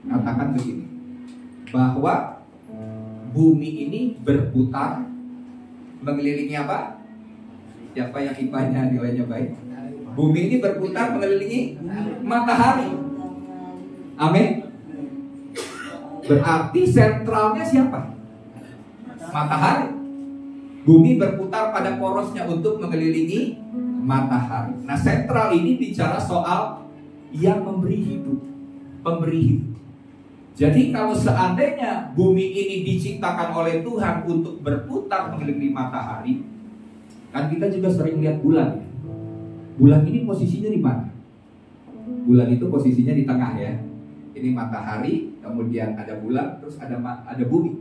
Speaker 2: Katakan begini, bahwa bumi ini berputar mengelilingi apa? Siapa yang IPA-nya nilainya baik? Bumi ini berputar mengelilingi matahari. Amin. Berarti sentralnya siapa? Matahari. Bumi berputar pada porosnya untuk mengelilingi matahari. Nah, sentral ini bicara soal yang memberi hidup, pemberi hidup. Jadi kalau seandainya bumi ini diciptakan oleh Tuhan untuk berputar mengelilingi matahari, kan kita juga sering lihat bulan. Bulan ini posisinya di mana? Bulan itu posisinya di tengah ya. Ini matahari, kemudian ada bulan, terus ada bumi.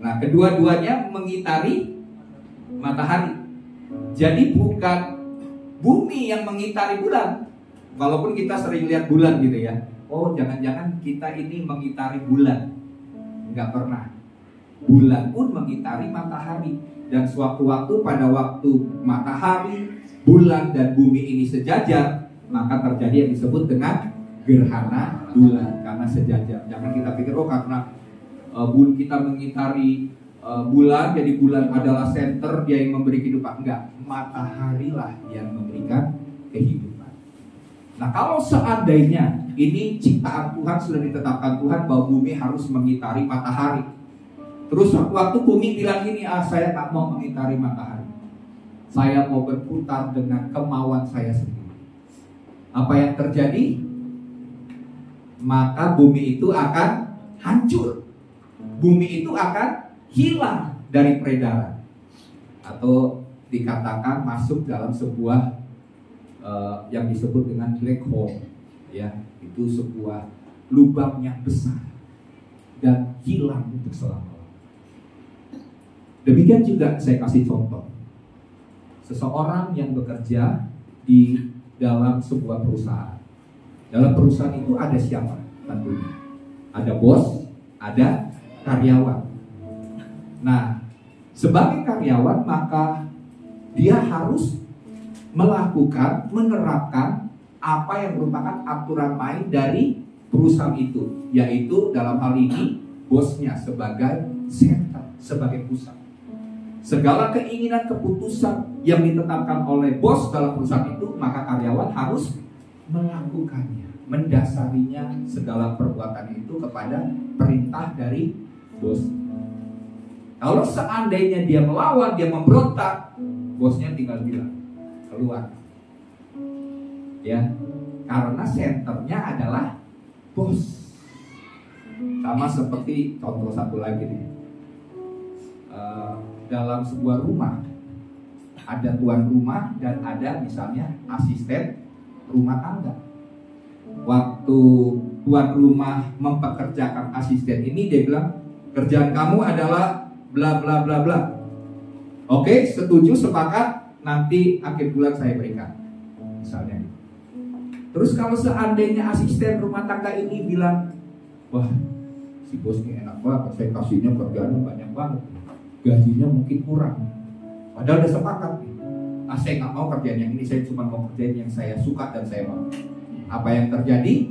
Speaker 2: Nah, kedua-duanya mengitari matahari. Jadi bukan bumi yang mengitari bulan. Walaupun kita sering lihat bulan gitu ya. Oh, jangan-jangan kita ini mengitari bulan. Enggak pernah. Bulan pun mengitari matahari. Dan sewaktu-waktu pada waktu matahari, bulan dan bumi ini sejajar, maka terjadi yang disebut dengan gerhana bulan, karena sejajar. Jangan kita pikir karena kita mengitari bulan, jadi bulan adalah center, dia yang memberi kehidupan. Enggak, matahari lah yang memberikan kehidupan. Nah, kalau seandainya ini ciptaan Tuhan, sudah ditetapkan Tuhan bahwa bumi harus mengitari matahari. Terus waktu bumi bilang gini, saya tak mau mengitari matahari, saya mau berputar dengan kemauan saya sendiri. Apa yang terjadi? Maka bumi itu akan hancur. Bumi itu akan hilang dari peredaran, atau dikatakan masuk dalam sebuah yang disebut dengan black hole, ya, itu sebuah lubang yang besar dan hilang untuk selama-lamanya. Demikian juga saya kasih contoh. Seseorang yang bekerja di dalam sebuah perusahaan. Dalam perusahaan itu ada siapa? Tentunya ada bos, ada karyawan. Nah, sebagai karyawan maka dia harus melakukan, menerapkan apa yang merupakan aturan main dari perusahaan itu, yaitu dalam hal ini bosnya sebagai center, sebagai pusat. Segala keinginan keputusan yang ditetapkan oleh bos dalam perusahaan itu, maka karyawan harus melakukannya, mendasarinya segala perbuatan itu kepada perintah dari bos. Kalau seandainya dia melawan, dia memberontak, bosnya tinggal bilang keluar. Ya, karena senternya adalah bos. Sama seperti contoh satu lagi nih. Dalam sebuah rumah ada tuan rumah dan ada misalnya asisten rumah tangga. Waktu tuan rumah mempekerjakan asisten ini, dia bilang kerjaan kamu adalah bla bla bla bla. Oke, setuju, sepakat, nanti akhir bulan saya berikan misalnya. Terus kalau seandainya asisten rumah tangga ini bilang, wah si bos ini enak banget, saya kasihnya kerjaannya banyak banget, gajinya mungkin kurang, padahal udah sepakat nih. Saya nggak mau kerjaan yang ini, saya cuma mau kerjaan yang saya suka dan saya mau. Apa yang terjadi?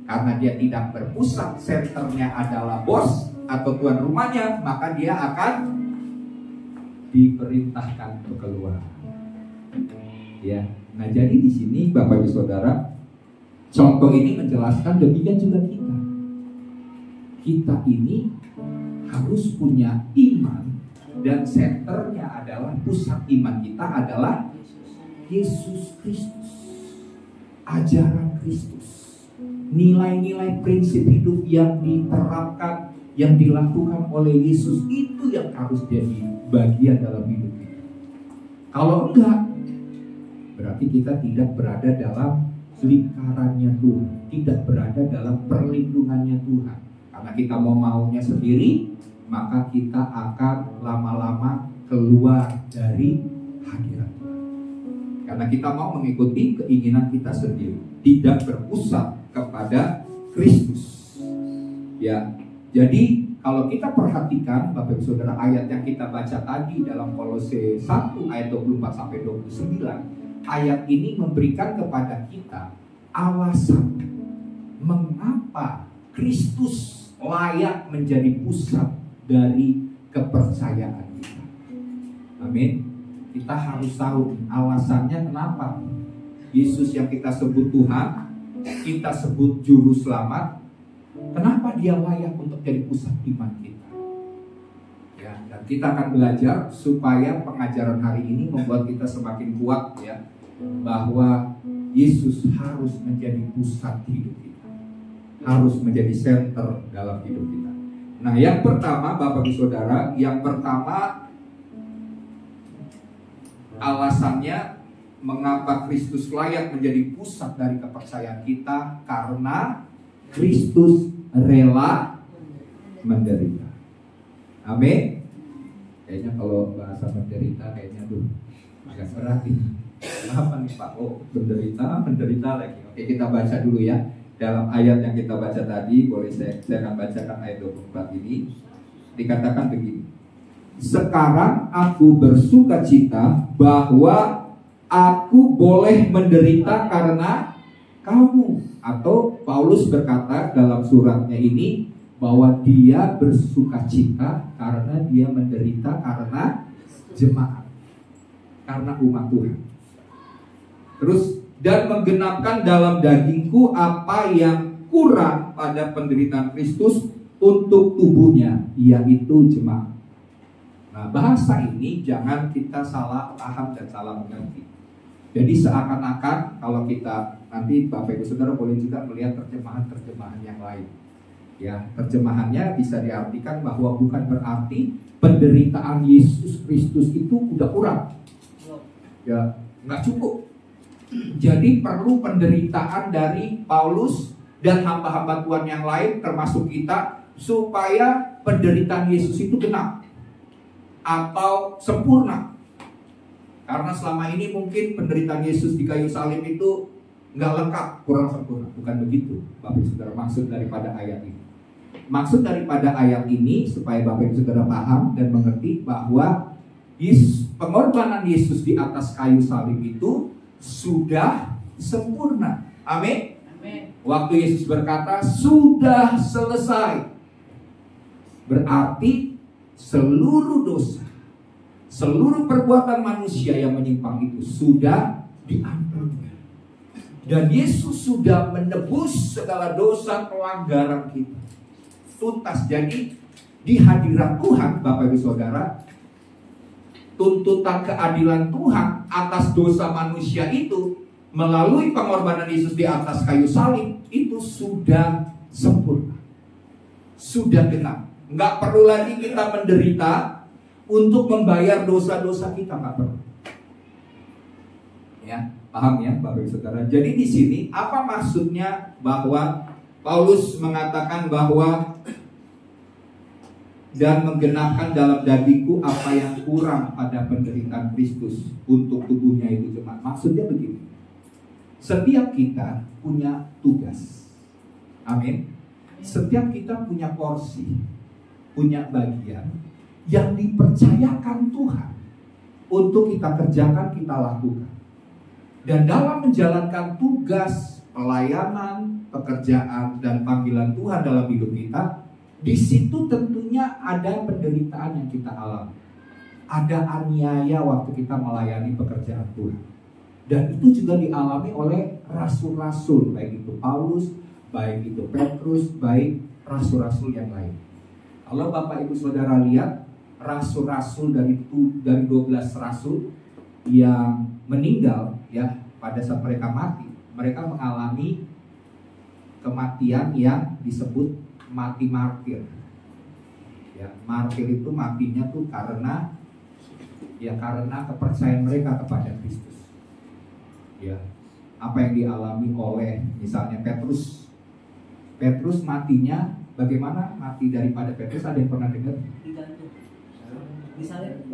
Speaker 2: Karena dia tidak berpusat, senternya adalah bos atau tuan rumahnya, maka dia akan diperintahkan untuk keluar. Ya, nah jadi di sini Bapak Ibu Saudara, contoh ini menjelaskan demikian juga kita. Kita ini harus punya iman dan senternya adalah, pusat iman kita adalah Yesus Kristus, ajaran Kristus, nilai-nilai prinsip hidup yang diterapkan, yang dilakukan oleh Yesus, itu yang harus jadi bagian dalam hidup kita. Kalau enggak, berarti kita tidak berada dalam lingkarannya Tuhan, tidak berada dalam perlindungannya Tuhan. Karena kita maunya sendiri, maka kita akan lama-lama keluar dari hadirat Tuhan. Karena kita mau mengikuti keinginan kita sendiri, tidak berpusat kepada Kristus. Ya, jadi kalau kita perhatikan Bapak Ibu Saudara, ayat yang kita baca tadi dalam Kolose 1 ayat 24 sampai 29, ayat ini memberikan kepada kita alasan mengapa Kristus layak menjadi pusat dari kepercayaan kita. Amin. Kita harus tahu alasannya kenapa Yesus yang kita sebut Tuhan, kita sebut Juru Selamat, kenapa dia layak untuk jadi pusat iman kita. Ya, dan kita akan belajar supaya pengajaran hari ini membuat kita semakin kuat, ya, bahwa Yesus harus menjadi pusat hidup kita, harus menjadi center dalam hidup kita. Nah, yang pertama Bapak Ibu Saudara, yang pertama alasannya mengapa Kristus layak menjadi pusat dari kepercayaan kita, karena Kristus rela menderita. Amin. Kayaknya kalau bahasa menderita kayaknya tuh agak berat ini. Kenapa nih Pak? Oh, menderita lagi. Oke, kita baca dulu ya. Dalam ayat yang kita baca tadi, boleh saya akan bacakan ayat 24 ini. Dikatakan begini. Sekarang aku bersuka cita bahwa aku boleh menderita karena kamu. Atau Paulus berkata dalam suratnya ini bahwa dia bersuka cita karena dia menderita karena jemaat, karena umat Tuhan. Terus, dan menggenapkan dalam dagingku apa yang kurang pada penderitaan Kristus untuk tubuhnya, yaitu jemaat. Nah, bahasa ini jangan kita salah paham dan salah mengerti. Jadi seakan-akan kalau kita nanti Bapak Ibu Saudara boleh juga melihat terjemahan-terjemahan yang lain. Ya, terjemahannya bisa diartikan bahwa bukan berarti penderitaan Yesus Kristus itu udah kurang. Ya, nggak cukup. Jadi perlu penderitaan dari Paulus dan hamba-hamba Tuhan yang lain termasuk kita supaya penderitaan Yesus itu genap. atau sempurna. Karena selama ini mungkin penderitaan Yesus di kayu salib itu nggak lengkap, kurang sempurna. Bukan begitu, Bapak Ibu Saudara, maksud daripada ayat ini. Maksud daripada ayat ini supaya Bapak Ibu Saudara paham dan mengerti bahwa pengorbanan Yesus di atas kayu salib itu sudah sempurna. Amin. Waktu Yesus berkata sudah selesai, berarti seluruh dosa, seluruh perbuatan manusia yang menyimpang itu sudah diampuni. Dan Yesus sudah menebus segala dosa pelanggaran kita tuntas. Jadi di hadirat Tuhan, Bapak Ibu Saudara, tuntutan keadilan Tuhan atas dosa manusia itu melalui pengorbanan Yesus di atas kayu salib itu sudah sempurna, sudah genap. Nggak perlu lagi kita menderita untuk membayar dosa-dosa kita, nggak perlu. Ya, paham ya, Bapak Ibu Saudara? Jadi di sini apa maksudnya bahwa Paulus mengatakan bahwa dan menggenapkan dalam dagingku apa yang kurang pada penderitaan Kristus untuk tubuhnya itu jemaat. Maksudnya begini. Setiap kita punya tugas. Amin. Setiap kita punya porsi, punya bagian yang dipercayakan Tuhan untuk kita kerjakan, kita lakukan. Dan dalam menjalankan tugas, pelayanan, pekerjaan, dan panggilan Tuhan dalam hidup kita, di situ tentunya ada penderitaan yang kita alami. Ada aniaya waktu kita melayani pekerjaan Tuhan. Dan itu juga dialami oleh rasul-rasul, baik itu Paulus, baik itu Petrus, baik rasul-rasul yang lain. Kalau Bapak Ibu Saudara lihat, rasul-rasul dari 12 rasul yang meninggal ya pada saat mereka mati, mereka mengalami kematian yang disebut mati martir. Ya, martir itu matinya tuh karena kepercayaan mereka kepada Kristus. Ya, apa yang dialami oleh misalnya Petrus matinya bagaimana? Mati daripada Petrus, ada yang pernah dengar?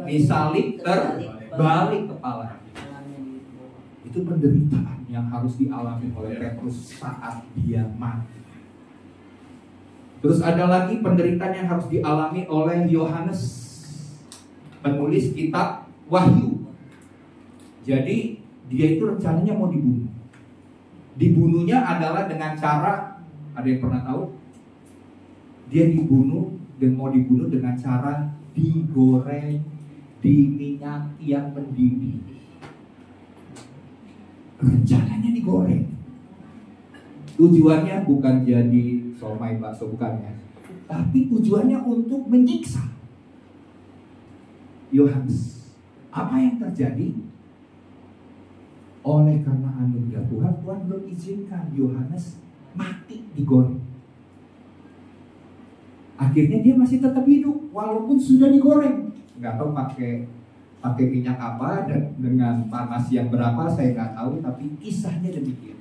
Speaker 2: Disalib terbalik kepala. Itu penderitaan yang harus dialami oleh Petrus saat dia mati. Terus ada lagi penderitaan yang harus dialami oleh Yohanes, penulis kitab Wahyu. Jadi dia itu rencananya mau dibunuh. Dibunuhnya adalah dengan cara, ada yang pernah tahu? Dia dibunuh dan mau dibunuh dengan cara digoreng di minyak yang mendidih. Rencananya digoreng. Tujuannya bukan jadi somai bakso, bukannya. Tapi tujuannya untuk menyiksa Yohanes. Apa yang terjadi? Oleh karena anugerah Tuhan, Tuhan belum izinkan Yohanes mati digoreng. Akhirnya dia masih tetap hidup walaupun sudah digoreng. Nggak tahu pakai minyak apa dan dengan panas yang berapa saya nggak tahu, tapi kisahnya demikian.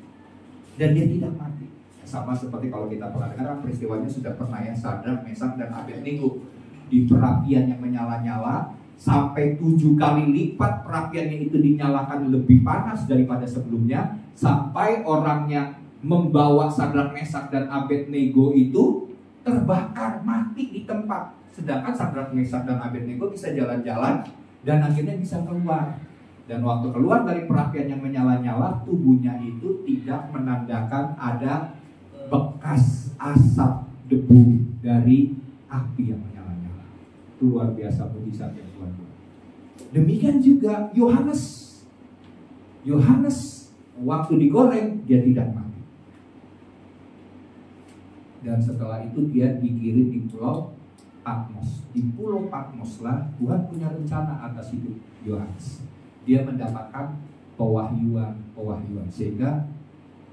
Speaker 2: Dan dia tidak mati. Sama seperti kalau kita pernah dengar peristiwanya sudah pernah ya, Sadrak, Mesak, dan Abednego di perapian yang menyala-nyala. Sampai 7 kali lipat perapiannya itu dinyalakan lebih panas daripada sebelumnya, sampai orang yang membawa Sadrak, Mesak, dan Abednego itu terbakar mati di tempat. Sedangkan Sadrak, Mesak, dan Abednego bisa jalan-jalan dan akhirnya bisa keluar. Dan waktu keluar dari perapian yang menyala-nyala, tubuhnya itu tidak menandakan ada bekas asap debu dari api yang menyala-nyala. Itu luar biasa mujizat yang Tuhan buat. Demikian juga Yohanes waktu digoreng dia tidak mati. Dan setelah itu dia dikirim di pulau Patmos. Di pulau Patmos lah Tuhan punya rencana atas hidup Yohanes. Dia mendapatkan pewahyuan sehingga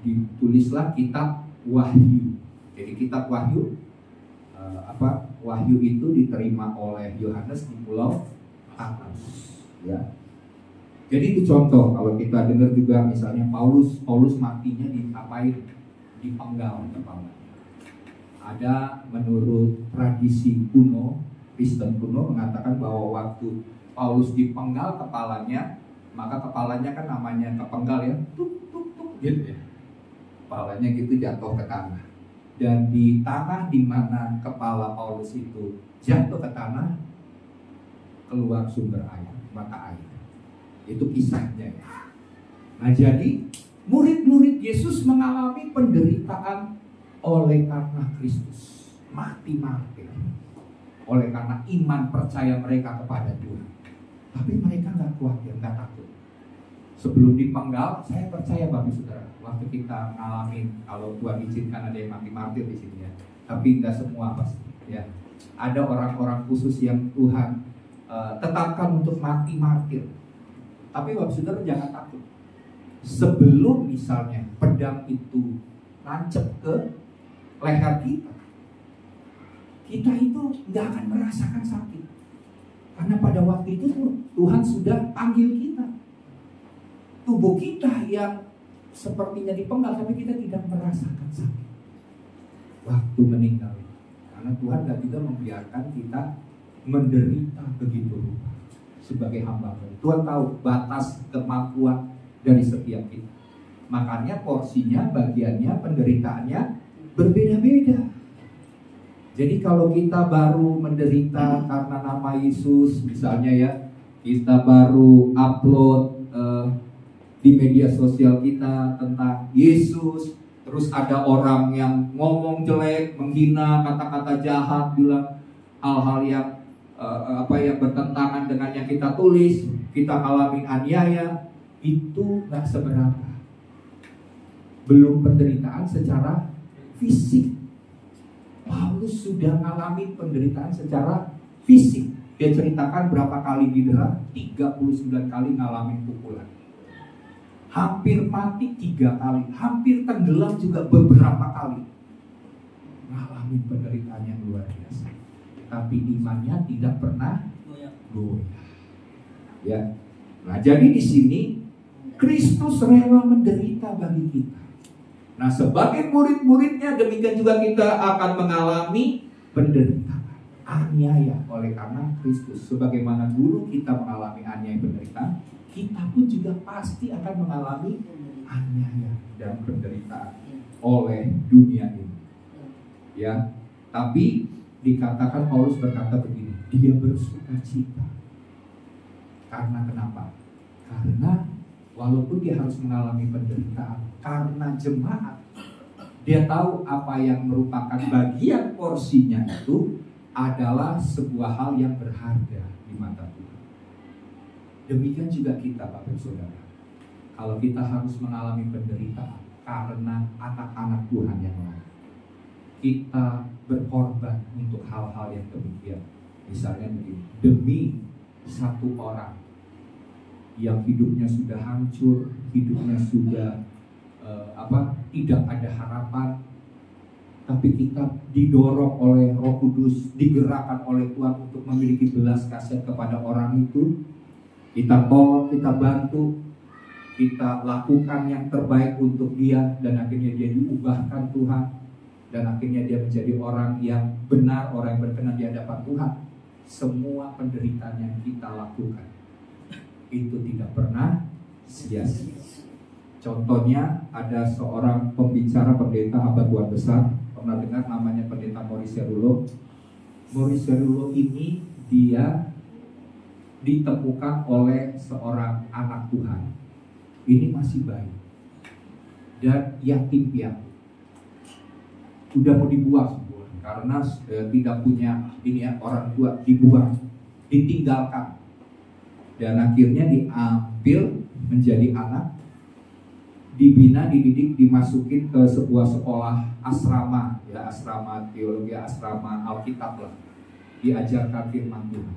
Speaker 2: ditulislah kitab Wahyu. Jadi kitab Wahyu Wahyu itu diterima oleh Yohanes di pulau Patmos. Ya. Jadi itu contoh. Kalau kita dengar juga misalnya Paulus matinya diapain? Dipenggal kepalanya. Ada menurut tradisi kuno Kristen kuno mengatakan bahwa waktu Paulus dipenggal kepalanya, maka kepalanya kan namanya kepenggal ya, tuk tuk tuk gitu ya. Kepalanya gitu jatuh ke tanah. Dan di tanah di mana kepala Paulus itu jatuh ke tanah, keluar sumber air, mata air. Itu kisahnya ya. Nah jadi murid-murid Yesus mengalami penderitaan oleh karena Kristus, mati oleh karena iman percaya mereka kepada Tuhan. Tapi mereka nggak khawatir, nggak takut. Sebelum dipenggal, saya percaya Bapak Saudara, waktu kita ngalamin, kalau Tuhan izinkan ada yang mati martir di sini ya. Tapi nggak semua pasti ya. Ada orang-orang khusus yang Tuhan tetapkan untuk mati martir. Tapi Bapak Saudara jangan takut. Sebelum misalnya pedang itu nancep ke leher kita itu nggak akan merasakan sakit. Karena pada waktu itu Tuhan sudah panggil kita. Tubuh kita yang sepertinya dipenggal, tapi kita tidak merasakan sakit waktu meninggal. Karena Tuhan gak juga membiarkan kita menderita begitu rupa sebagai hamba. Tuhan tahu batas kemampuan dari setiap kita. Makanya porsinya, bagiannya, penderitaannya berbeda-beda. Jadi kalau kita baru menderita karena nama Yesus, misalnya ya, kita baru upload di media sosial kita tentang Yesus, terus ada orang yang ngomong jelek, menghina, kata-kata jahat, bilang hal-hal yang yang bertentangan dengan yang kita tulis, kita alami aniaya, itu nggak seberapa. Belum penderitaan secara fisik. Paulus sudah mengalami penderitaan secara fisik. Dia ceritakan berapa kali didera, 39 kali ngalamin pukulan. Hampir mati 3 kali, hampir tenggelam juga beberapa kali. Ngalamin penderitaan yang luar biasa. Tapi imannya tidak pernah goyah. Ya. Nah, jadi di sini Kristus rela menderita bagi kita. Nah, sebagai murid-muridnya demikian juga kita akan mengalami penderitaan, aniaya oleh karena Kristus. Sebagaimana dulu kita mengalami aniaya penderitaan, kita pun juga pasti akan mengalami aniaya dan penderitaan oleh dunia ini. Ya, tapi dikatakan Paulus berkata begini, dia bersukacita. Karena kenapa? Karena walaupun dia harus mengalami penderitaan, karena jemaat, dia tahu apa yang merupakan bagian porsinya itu adalah sebuah hal yang berharga di mata Tuhan. Demikian juga kita, Bapak Saudara. Kalau kita harus mengalami penderitaan karena anak-anak Tuhan yang lain, kita berkorban untuk hal-hal yang demikian. Misalnya begini, demi satu orang yang hidupnya sudah hancur, hidupnya sudah tidak ada harapan, tapi kita didorong oleh Roh Kudus, digerakkan oleh Tuhan untuk memiliki belas kasihan kepada orang itu. Kita tolong, kita bantu, kita lakukan yang terbaik untuk dia, dan akhirnya dia diubahkan Tuhan, dan akhirnya dia menjadi orang yang benar, orang yang berkenan di hadapan Tuhan. Semua penderitaan yang kita lakukan itu tidak pernah sia-sia. Contohnya ada seorang pembicara pendeta hamba Tuhan besar, pernah dengar namanya pendeta Maurice Cerullo. Maurice Cerullo ini dia ditemukan oleh seorang anak Tuhan. Ini masih bayi dan yatim piatu. Udah mau dibuang karena tidak punya orang tua, dibuang, ditinggalkan. Dan akhirnya diambil menjadi anak, dibina, dididik, dimasukin ke sebuah sekolah asrama, ya asrama teologi, asrama Alkitab lah. Diajarkan firman Tuhan.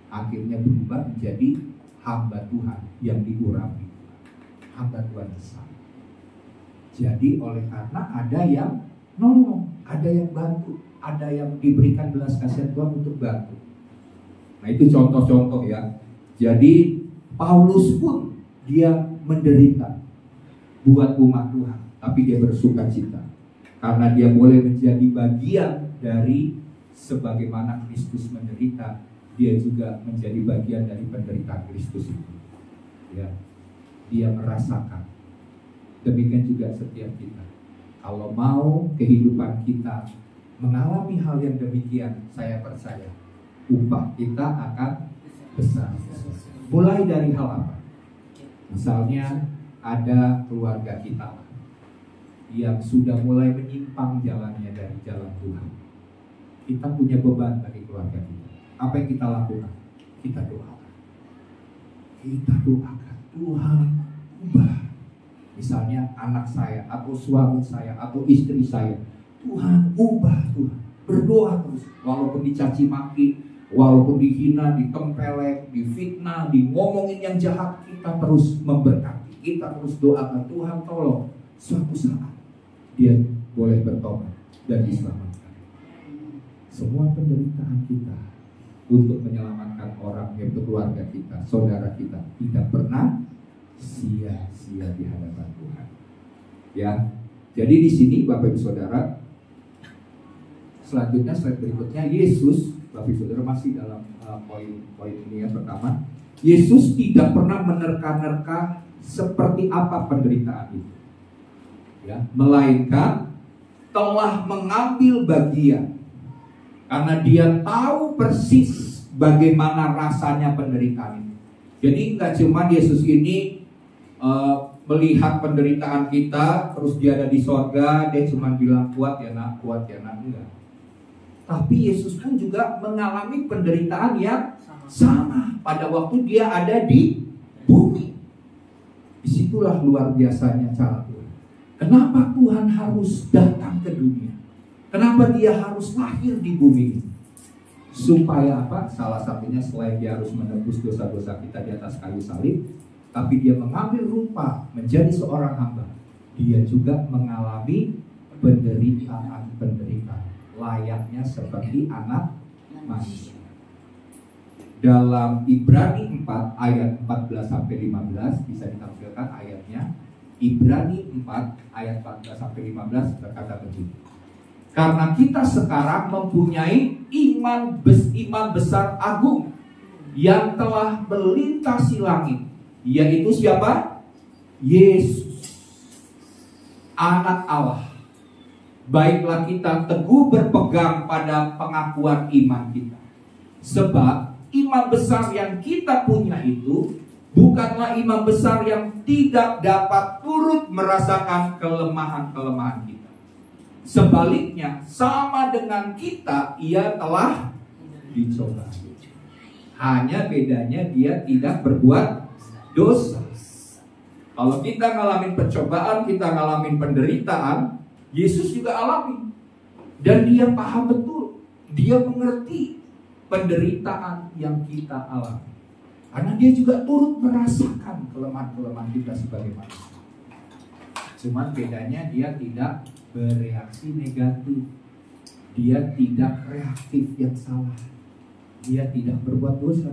Speaker 2: Akhirnya berubah menjadi hamba Tuhan yang diurapi, hamba Tuhan besar. Jadi oleh karena ada yang nolong, ada yang bantu, ada yang diberikan belas kasihan Tuhan untuk bantu. Nah itu contoh-contoh ya. Jadi Paulus pun dia menderita buat umat Tuhan, tapi dia bersukacita karena dia boleh menjadi bagian dari sebagaimana Kristus menderita, dia juga menjadi bagian dari penderitaan Kristus itu. Ya, dia merasakan. Demikian juga setiap kita. Kalau mau kehidupan kita mengalami hal yang demikian, saya percaya upah kita akan besar. Mulai dari hal apa? Misalnya ada keluarga kita yang sudah mulai menyimpang jalannya dari jalan Tuhan. Kita punya beban bagi keluarga kita. Apa yang kita lakukan? Kita doakan. Kita doakan, Tuhan ubah. Misalnya anak saya, atau suami saya, atau istri saya, Tuhan ubah, Tuhan. Berdoa terus, walaupun dicaci maki, walaupun dihina, ditempelek, difitnah, ngomongin yang jahat, kita terus memberkati. Kita terus doakan, Tuhan tolong. Suatu saat dia boleh bertobat dan diselamatkan. Semua penderitaan kita untuk menyelamatkan orang, yaitu keluarga kita, saudara kita, tidak pernah sia-sia di hadapan Tuhan. Ya, jadi di sini Bapak Ibu Saudara, selanjutnya slide berikutnya, Yesus, Bapak Ibu Saudara, masih dalam poin ini yang pertama, Yesus tidak pernah menerka-nerka seperti apa penderitaan itu, ya, melainkan telah mengambil bagian karena dia tahu persis bagaimana rasanya penderitaan itu. Jadi nggak cuma Yesus ini melihat penderitaan kita, terus dia ada di sorga, dia cuma bilang kuat ya nak, enggak. Tapi Yesus pun juga mengalami penderitaan yang sama pada waktu dia ada di bumi. Disitulah luar biasanya cara Tuhan. Kenapa Tuhan harus datang ke dunia? Kenapa dia harus lahir di bumi ini? Supaya apa? Salah satunya selain dia harus menebus dosa-dosa kita di atas kayu salib, tapi dia mengambil rupa menjadi seorang hamba. Dia juga mengalami penderitaan layaknya seperti anak manusia. Dalam Ibrani 4 ayat 14-15 bisa ditampilkan ayatnya. Ibrani 4 ayat 14-15 berkata begini. Karena kita sekarang mempunyai iman besar agung yang telah melintasi langit, yaitu siapa? Yesus, anak Allah. Baiklah kita teguh berpegang pada pengakuan iman kita. Sebab iman besar yang kita punya itu bukanlah iman besar yang tidak dapat turut merasakan kelemahan-kelemahan kita. Sebaliknya, sama dengan kita, ia telah dicoba. Hanya bedanya dia tidak berbuat dosa. Kalau kita ngalamin pencobaan, kita ngalamin penderitaan, Yesus juga alami. Dan dia paham betul. Dia mengerti penderitaan yang kita alami. Karena dia juga turut merasakan kelemahan-kelemahan kita sebagai manusia. Cuman bedanya dia tidak bereaksi negatif. Dia tidak reaktif yang salah. Dia tidak berbuat dosa.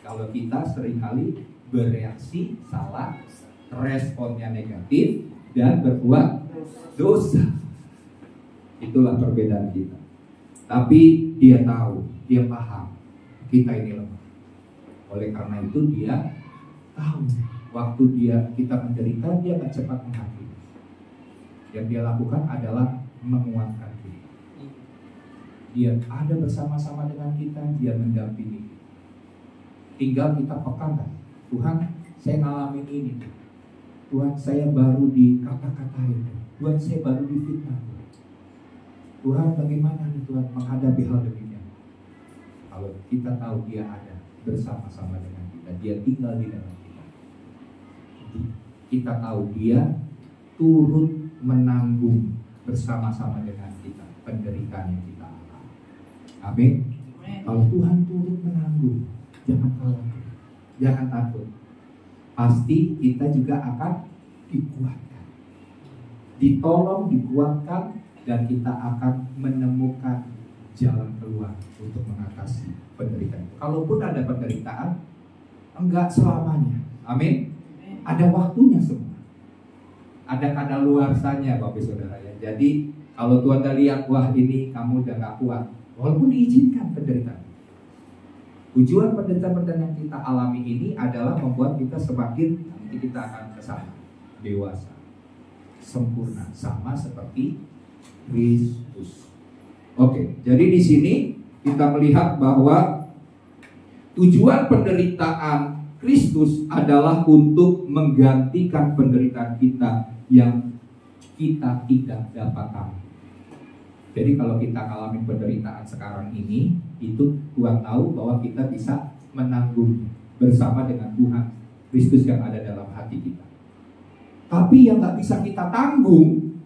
Speaker 2: Kalau kita seringkali bereaksi salah, responnya negatif, dan berbuat dosa. Itulah perbedaan kita. Tapi dia tahu, dia paham kita ini lemah. Oleh karena itu dia tahu waktu kita menderita, dia akan cepat menghakimi. Yang dia lakukan adalah menguatkan kita. Dia ada bersama-sama dengan kita, dia mendampingi kita. Tinggal kita pekakan, Tuhan, saya ngalamin ini. Tuhan, saya baru dikata-katain. Tuhan, saya baru difitnah. Tuhan, bagaimana nih Tuhan menghadapi hal demikian? Kalau kita tahu dia ada bersama-sama dengan kita, dia tinggal di dalam kita. Kita tahu dia turut menanggung bersama-sama dengan kita penderitaan yang kita alami. Amin. Kalau Tuhan turut menanggung, jangan khawatir, jangan takut. Pasti kita juga akan dikuatkan, ditolong, dikuatkan, dan kita akan menemukan jalan keluar untuk mengatasi penderitaan. Kalaupun ada penderitaan, enggak selamanya. Amin. Ada waktunya semua. Ada kadaluarsanya Bapak Saudara ya. Jadi kalau Tuhan udah lihat, wah ini kamu udah gak kuat, walaupun diizinkan penderitaan. Tujuan penderitaan-penderitaan yang kita alami ini adalah membuat kita semakin, nanti kita akan kesana, dewasa, sempurna, sama seperti Kristus. Oke, jadi di sini kita melihat bahwa tujuan penderitaan Kristus adalah untuk menggantikan penderitaan kita yang kita tidak dapat tanggung. Jadi kalau kita alami penderitaan sekarang ini, itu Tuhan tahu bahwa kita bisa menanggung bersama dengan Tuhan Kristus yang ada dalam hati kita. Tapi yang gak bisa kita tanggung,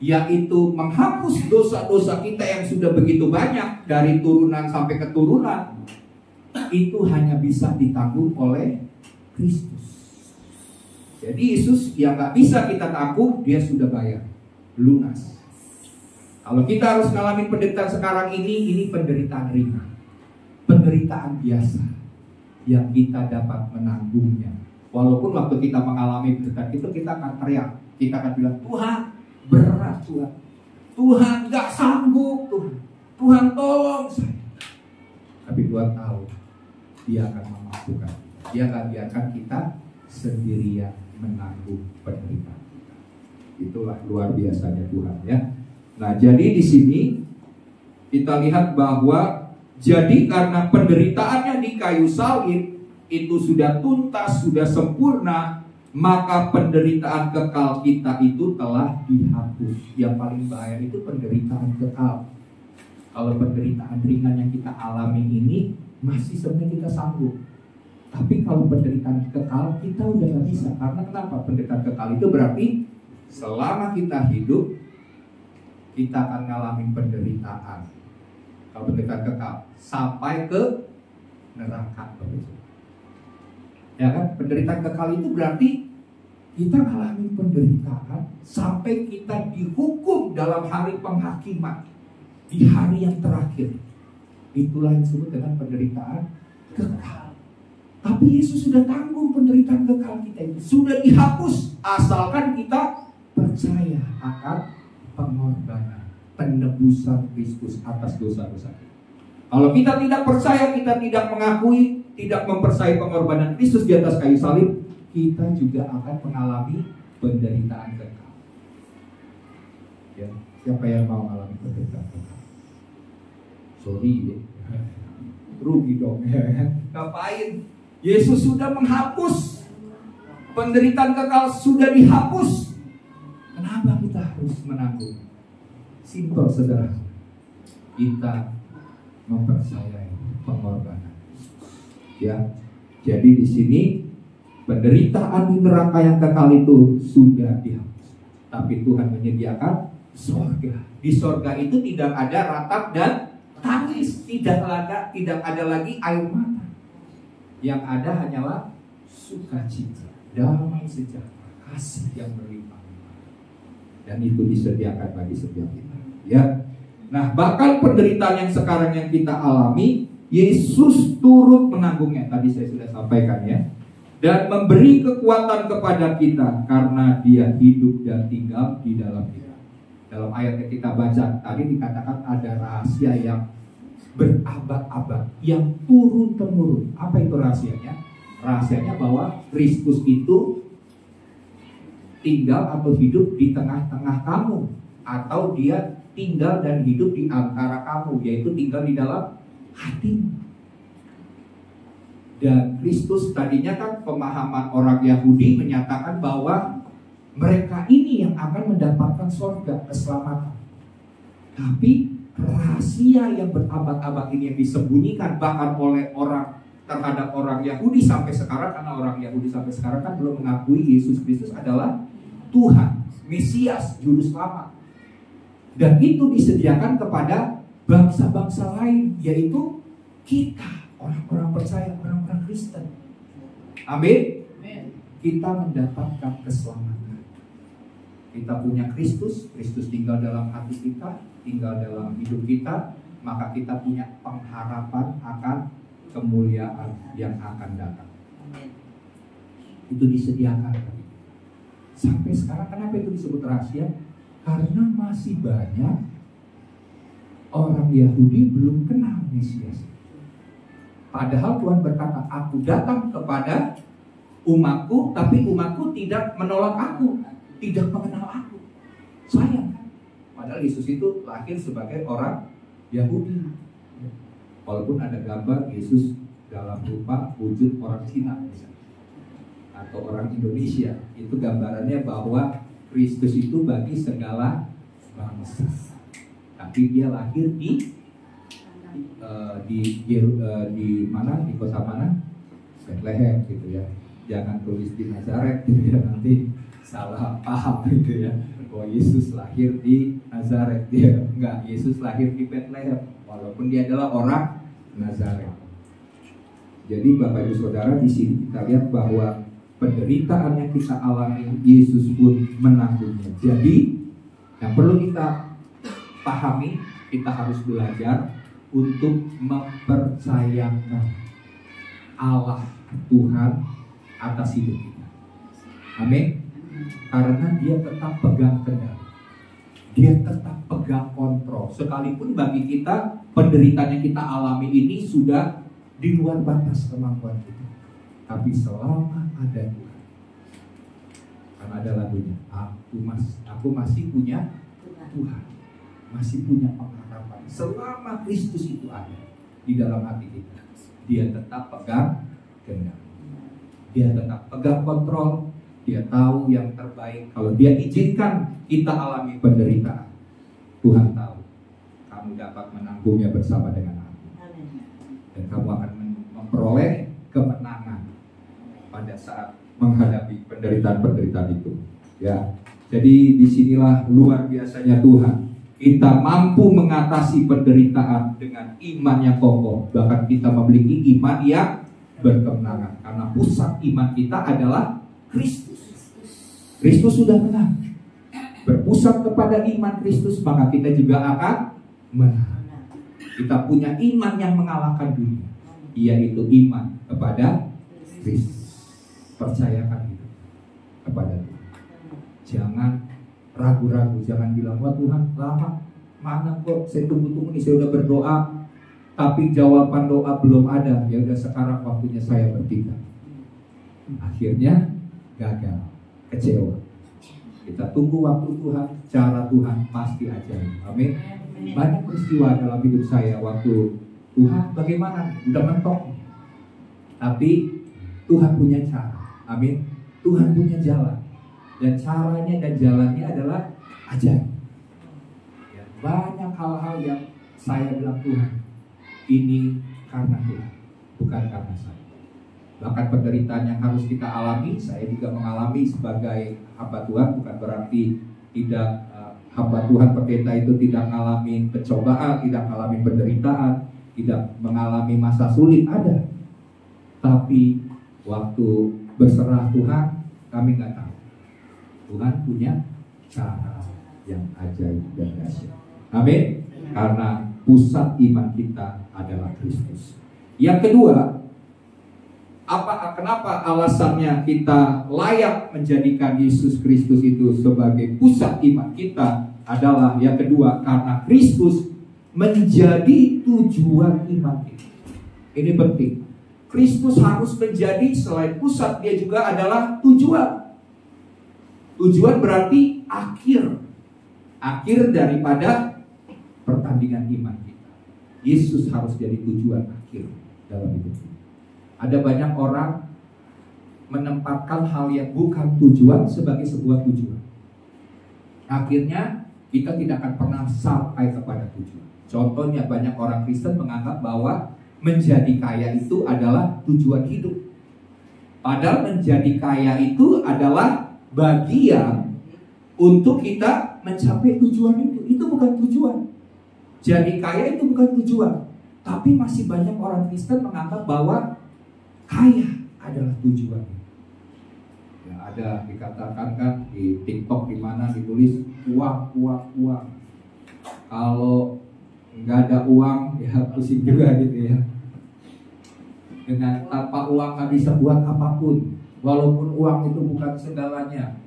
Speaker 2: yaitu menghapus dosa-dosa kita yang sudah begitu banyak dari turunan sampai keturunan, itu hanya bisa ditanggung oleh Kristus. Jadi Yesus yang gak bisa kita tanggung, dia sudah bayar, lunas. Kalau kita harus ngalamin penderitaan sekarang ini penderitaan ringan, penderitaan biasa yang kita dapat menanggungnya. Walaupun waktu kita mengalami penderitaan itu kita akan teriak, kita akan bilang, Tuhan berat Tuhan, Tuhan gak sanggup Tuhan, Tuhan tolong saya. Tapi Tuhan tahu dia akan memampukan, dia akan biarkan kita sendirian menanggung penderitaan kita. Itulah luar biasanya Tuhan ya. Nah, jadi di sini kita lihat bahwa jadi karena penderitaannya di kayu salib itu sudah tuntas, sudah sempurna, maka penderitaan kekal kita itu telah dihapus. Yang paling bahaya itu penderitaan kekal. Kalau penderitaan ringan yang kita alami ini masih sebenarnya kita sanggup. Tapi kalau penderitaan kekal kita udah gak bisa. Karena kenapa? Penderitaan kekal itu berarti selama kita hidup kita akan ngalamin penderitaan. Kalau penderitaan kekal sampai ke neraka. Ya kan? Penderitaan kekal itu berarti kita ngalamin penderitaan sampai kita dihukum dalam hari penghakiman, di hari yang terakhir. Itulah yang disebut dengan penderitaan kekal. Tapi Yesus sudah tanggung penderitaan kekal kita itu, sudah dihapus asalkan kita percaya akan pengorbanan, penebusan Kristus atas dosa-dosa kita. Kalau kita tidak percaya, kita tidak mengakui, tidak mempercayai pengorbanan Kristus di atas kayu salib, kita juga akan mengalami penderitaan kekal. Ya, siapa yang mau mengalami penderitaan kekal? Sorry, ya. Rugi dong. Ngapain? Yesus sudah menghapus penderitaan kekal, sudah dihapus. Kenapa kita harus menanggung? Simpel saudara, kita mempercayai pengorbanan. Ya, jadi di sini penderitaan di neraka yang kekal itu sudah dihapus. Tapi Tuhan menyediakan surga. Di surga itu tidak ada ratap dan tangis, tidak ada lagi air mata. Yang ada hanyalah sukacita, damai sejahtera, kasih yang berlimpah. Dan itu disediakan bagi setiap kita. Ya. Nah, bahkan penderitaan yang sekarang yang kita alami, Yesus turut menanggungnya. Tadi saya sudah sampaikan ya. Dan memberi kekuatan kepada kita karena Dia hidup dan tinggal di dalam kita. Dalam ayat yang kita baca tadi dikatakan ada rahasia yang berabad-abad, yang turun-temurun. Apa itu rahasianya? Rahasianya bahwa Kristus itu tinggal atau hidup di tengah-tengah kamu, atau Dia tinggal dan hidup di antara kamu, yaitu tinggal di dalam hatimu. Dan Kristus tadinya kan pemahaman orang Yahudi menyatakan bahwa mereka ini yang akan mendapatkan surga, keselamatan. Tapi rahasia yang berabad-abad ini yang disembunyikan bahkan oleh orang terhadap orang Yahudi sampai sekarang, karena orang Yahudi sampai sekarang kan belum mengakui Yesus Kristus adalah Tuhan, Mesias, Juru Selamat. Dan itu disediakan kepada bangsa-bangsa lain, yaitu kita, orang-orang percaya, orang-orang Kristen. Amin. Kita mendapatkan keselamatan. Kita punya Kristus, Kristus tinggal dalam hati kita, tinggal dalam hidup kita, maka kita punya pengharapan akan kemuliaan yang akan datang. Itu disediakan. Sampai sekarang kenapa itu disebut rahasia? Karena masih banyak orang Yahudi belum kenal Mesias. Padahal Tuhan berkata, aku datang kepada umatku, tapi umatku tidak menolak aku, tidak mengenal aku. Sayang kan? Padahal Yesus itu lahir sebagai orang Yahudi. Walaupun ada gambar Yesus dalam rupa wujud orang Cina misalnya, atau orang Indonesia, itu gambarannya bahwa Kristus itu bagi segala bangsa. Tapi dia lahir di mana, di kota mana? Bethlehem gitu ya. Jangan tulis di Nazaret gitu ya, nanti salah paham gitu ya. Oh, Yesus lahir di Nazaret, dia enggak. Yesus lahir di Bethlehem, walaupun dia adalah orang Nazaret. Jadi Bapak Ibu Saudara, di sini kita lihat bahwa penderitaan yang kita alami, Yesus pun menanggungnya. Jadi yang perlu kita pahami, kita harus belajar untuk mempercayakan Allah Tuhan atas hidup kita. Amin. Karena dia tetap pegang kendali, dia tetap pegang kontrol. Sekalipun bagi kita penderitaan yang kita alami ini sudah di luar batas kemampuan kita, tapi selama ada Tuhan, karena ada lagunya, aku masih punya Tuhan, masih punya pengharapan. Selama Kristus itu ada di dalam hati kita, dia tetap pegang kendali, dia tetap pegang kontrol. Dia tahu yang terbaik. Kalau dia izinkan kita alami penderitaan, Tuhan tahu kamu dapat menanggungnya bersama dengan aku, dan kamu akan memperoleh kemenangan pada saat menghadapi penderitaan-penderitaan itu. Ya, jadi disinilah luar biasanya Tuhan. Kita mampu mengatasi penderitaan dengan iman yang kokoh. Bahkan kita memiliki iman yang berkemenangan, karena pusat iman kita adalah Kristus. Kristus sudah menang. Berpusat kepada iman Kristus, maka kita juga akan menang. Kita punya iman yang mengalahkan dunia, yaitu iman kepada Kristus. Percayakan itu kepada Tuhan. Jangan ragu-ragu, jangan bilang, wah Tuhan lama, mana kok saya tunggu-tunggu nih, saya udah berdoa, tapi jawaban doa belum ada. Ya udah, sekarang waktunya saya bertindak. Akhirnya gagal, kecewa. Kita tunggu waktu Tuhan, cara Tuhan pasti ajaib. Amin. Banyak peristiwa dalam hidup saya waktu Tuhan bagaimana, udah mentok, tapi Tuhan punya cara. Amin. Tuhan punya jalan, dan caranya dan jalannya adalah ajaib. Ya, banyak hal-hal yang saya bilang, Tuhan, ini karena Tuhan, bukan karena saya. Bahkan penderitaan yang harus kita alami, saya juga mengalami sebagai hamba Tuhan. Bukan berarti tidak hamba Tuhan pendeta itu tidak mengalami pencobaan, tidak mengalami penderitaan, tidak mengalami masa sulit, ada. Tapi waktu berserah Tuhan, kami nggak tahu. Tuhan punya cara yang ajaib dan dahsyat. Amin. Karena pusat iman kita adalah Kristus. Yang kedua, kenapa alasannya kita layak menjadikan Yesus Kristus itu sebagai pusat iman kita adalah yang kedua, karena Kristus menjadi tujuan iman kita. Ini penting. Kristus harus menjadi, selain pusat, dia juga adalah tujuan. Tujuan berarti akhir daripada pertandingan iman kita. Yesus harus jadi tujuan akhir dalam hidup kita. Ada banyak orang menempatkan hal yang bukan tujuan sebagai sebuah tujuan. Akhirnya kita tidak akan pernah sampai kepada tujuan. Contohnya, banyak orang Kristen menganggap bahwa menjadi kaya itu adalah tujuan hidup. Padahal menjadi kaya itu adalah bagian untuk kita mencapai tujuan itu. Itu bukan tujuan. Jadi kaya itu bukan tujuan. Tapi masih banyak orang Kristen menganggap bahwa kaya adalah tujuan. Ya, ada dikatakan kan di TikTok di mana ditulis uang. Kalau nggak ada uang ya pusing juga gitu ya. Dengan tanpa uang nggak bisa buat apapun. Walaupun uang itu bukan segalanya.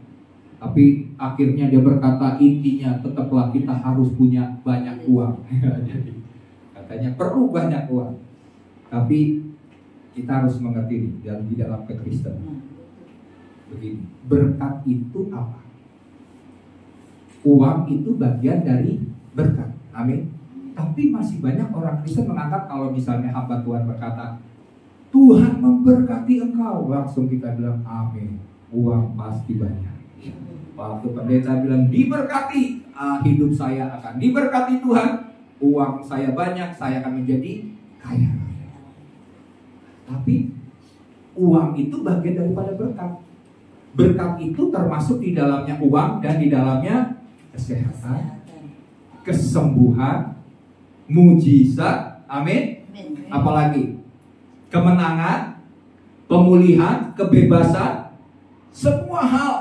Speaker 2: Tapi akhirnya dia berkata, intinya tetaplah kita harus punya banyak uang. Jadi katanya perlu banyak uang. Tapi kita harus mengerti di dalam kekristenan. Begini, berkat itu apa? Uang itu bagian dari berkat. Amin. Tapi masih banyak orang Kristen menganggap kalau misalnya hamba Tuhan berkata, Tuhan memberkati engkau, langsung kita bilang amin. Uang pasti banyak. Waktu pendeta bilang diberkati, hidup saya akan diberkati Tuhan, uang saya banyak, saya akan menjadi kaya. Tapi uang itu bagian daripada berkat. Berkat itu termasuk di dalamnya uang dan di dalamnya kesehatan, kesembuhan, mujizat, amin. Apalagi kemenangan, pemulihan, kebebasan, semua hal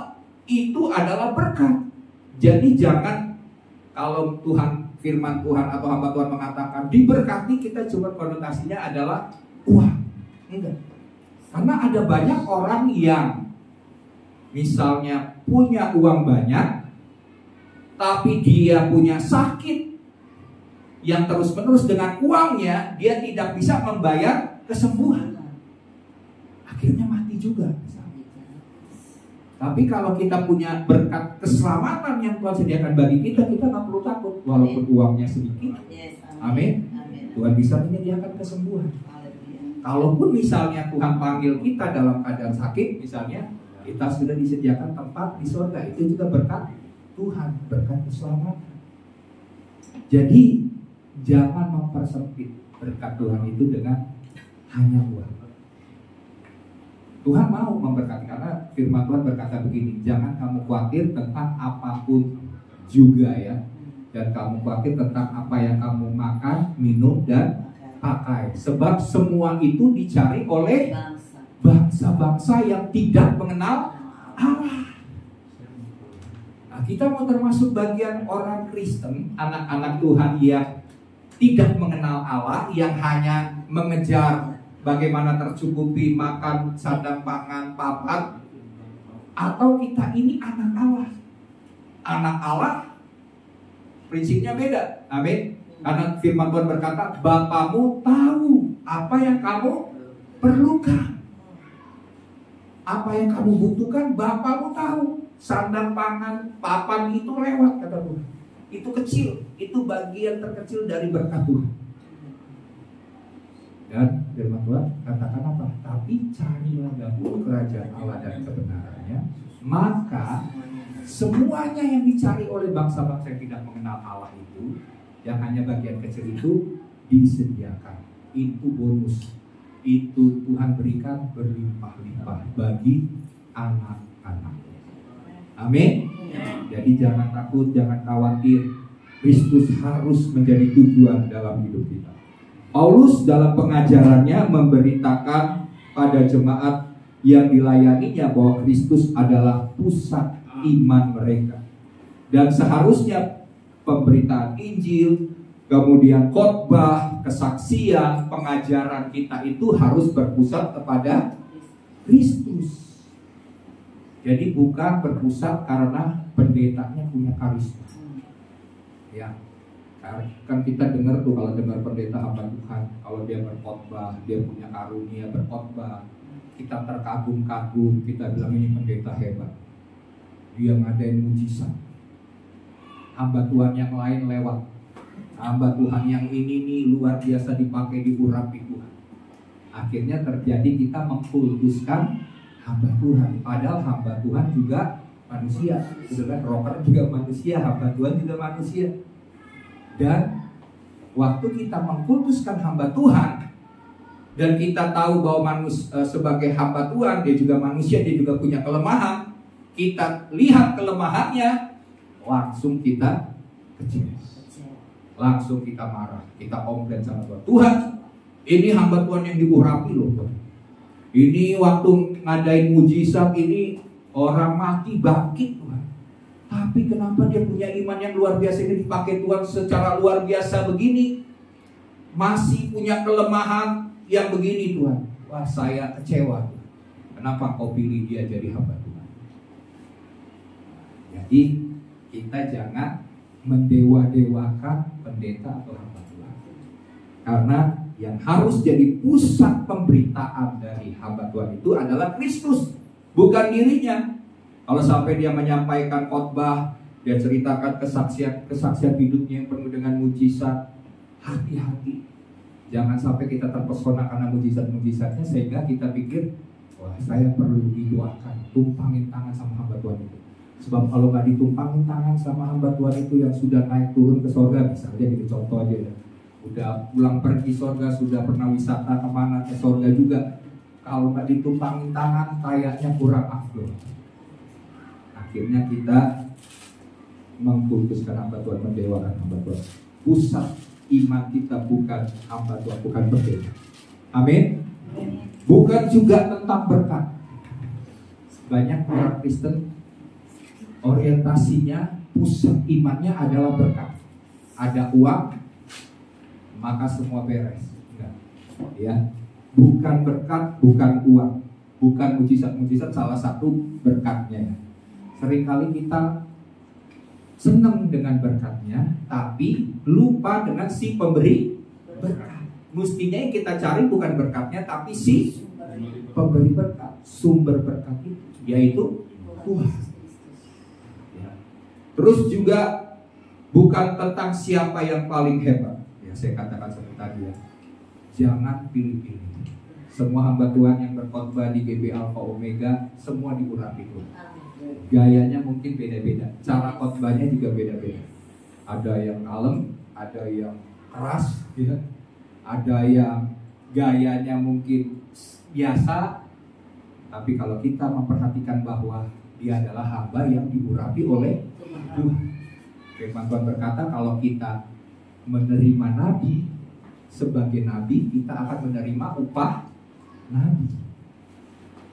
Speaker 2: itu adalah berkat. Jadi jangan kalau Tuhan, firman Tuhan atau hamba Tuhan mengatakan diberkati, kita cuma konotasinya adalah uang. Enggak. Karena ada banyak orang yang misalnya punya uang banyak, tapi dia punya sakit yang terus-menerus dengan uangnya, dia tidak bisa membayar kesembuhan. Akhirnya mati juga. Tapi kalau kita punya berkat keselamatan yang Tuhan sediakan bagi kita, kita nggak perlu takut walaupun uangnya sedikit. Amin. Tuhan bisa menyediakan kesembuhan. Kalaupun misalnya Tuhan panggil kita dalam keadaan sakit, misalnya kita sudah disediakan tempat di surga, itu juga berkat Tuhan, berkat keselamatan. Jadi jangan mempersempit berkat Tuhan itu dengan hanya uang. Tuhan mau memberkati, karena firman Tuhan berkata begini, jangan kamu khawatir tentang apapun juga ya, dan kamu khawatir tentang apa yang kamu makan, minum, dan pakai, sebab semua itu dicari oleh bangsa-bangsa yang tidak mengenal Allah. Nah, kita mau termasuk bagian orang Kristen, anak-anak Tuhan yang tidak mengenal Allah, yang hanya mengejar bagaimana tercukupi makan, sandang pangan, papan, atau kita ini anak Allah? Anak Allah prinsipnya beda. Amin. Karena firman Tuhan berkata, Bapamu tahu apa yang kamu perlukan, apa yang kamu butuhkan, Bapamu tahu. Sandang pangan, papan itu lewat, kata Tuhan. Itu kecil, itu bagian terkecil dari berkat Tuhan. Dan firman Tuhan katakan apa? Tapi carilah dahulu kerajaan Allah dan kebenarannya, maka semuanya yang dicari oleh bangsa-bangsa yang tidak mengenal Allah itu, yang hanya bagian kecil itu, disediakan. Itu bonus. Itu Tuhan berikan berlimpah-limpah bagi anak-anak. Amin. Jadi jangan takut, jangan khawatir. Kristus harus menjadi tujuan dalam hidup kita. Paulus dalam pengajarannya memberitakan pada jemaat yang dilayaninya bahwa Kristus adalah pusat iman mereka. Dan seharusnya pemberitaan Injil, kemudian khotbah, kesaksian, pengajaran kita itu harus berpusat kepada Kristus. Jadi bukan berpusat karena pendetanya punya karisma. Ya. Kan kita dengar tuh, kalau dengar pendeta hamba Tuhan, kalau dia berkhotbah, dia punya karunia berkhotbah, kita terkagum-kagum, kita bilang ini pendeta hebat, dia ngadain mujizat. Hamba Tuhan yang lain lewat, hamba Tuhan yang ini nih luar biasa dipakai, diurapi Tuhan. Akhirnya terjadi kita mengkultuskan hamba Tuhan, padahal hamba Tuhan juga manusia. Sudah kan, rocker juga manusia, hamba Tuhan juga manusia. Dan waktu kita mengkultuskan hamba Tuhan, dan kita tahu bahwa sebagai hamba Tuhan, dia juga manusia, dia juga punya kelemahan. Kita lihat kelemahannya, langsung kita kecil, langsung kita marah, kita komplain sama Tuhan. Tuhan, ini hamba Tuhan yang diurapi loh Tuhan. Ini waktu ngadain mujizat ini orang mati bangkit Tuhan. Tapi kenapa dia punya iman yang luar biasa ini, dipakai Tuhan secara luar biasa begini, masih punya kelemahan yang begini Tuhan. Wah, saya kecewa Tuhan. Kenapa kau pilih dia jadi hamba Tuhan? Jadi kita jangan mendewa-dewakan pendeta atau hamba Tuhan. Karena yang harus jadi pusat pemberitaan dari hamba Tuhan itu adalah Kristus, bukan dirinya. Kalau sampai dia menyampaikan khotbah, dia ceritakan kesaksian hidupnya yang penuh dengan mujizat, hati-hati. Jangan sampai kita terpesona karena mujizat-mujizatnya sehingga kita pikir, wah saya perlu didoakan, tumpangin tangan sama hamba Tuhan itu. Sebab kalau nggak ditumpangin tangan sama hamba Tuhan itu yang sudah naik turun ke surga, misalnya gitu contoh aja ya, udah pulang pergi surga, sudah pernah wisata kemana ke surga juga, kalau nggak ditumpangin tangan kayaknya kurang afdol. Akhirnya kita mengkultuskan hamba Tuhan, mendewakan hamba Tuhan. Pusat iman kita bukan hamba Tuhan, bukan pendeta. Amin. Bukan juga tentang berkat. Banyak orang Kristen orientasinya, pusat imannya adalah berkat. Ada uang, maka semua beres. Enggak. Ya. Bukan berkat, bukan uang, bukan mujizat-mujizat salah satu berkatnya. Seringkali kita senang dengan berkatnya, tapi lupa dengan si pemberi berkat. Mestinya yang kita cari bukan berkatnya, tapi si pemberi berkat, sumber berkat itu, yaitu Tuhan. Ya. Terus juga bukan tentang siapa yang paling hebat. Ya, saya katakan seperti tadi ya. Jangan pilih-pilih. Semua hamba Tuhan yang berkhotbah di GB Alpha Omega semua diurapi Tuhan. Gayanya mungkin beda-beda, cara khotbahnya juga beda-beda. Ada yang kalem, ada yang keras, ya. Ada yang gayanya mungkin biasa. Tapi kalau kita memperhatikan bahwa dia adalah hamba yang diurapi oleh Tuhan. Firman Tuhan berkata kalau kita menerima nabi sebagai nabi, kita akan menerima upah nabi.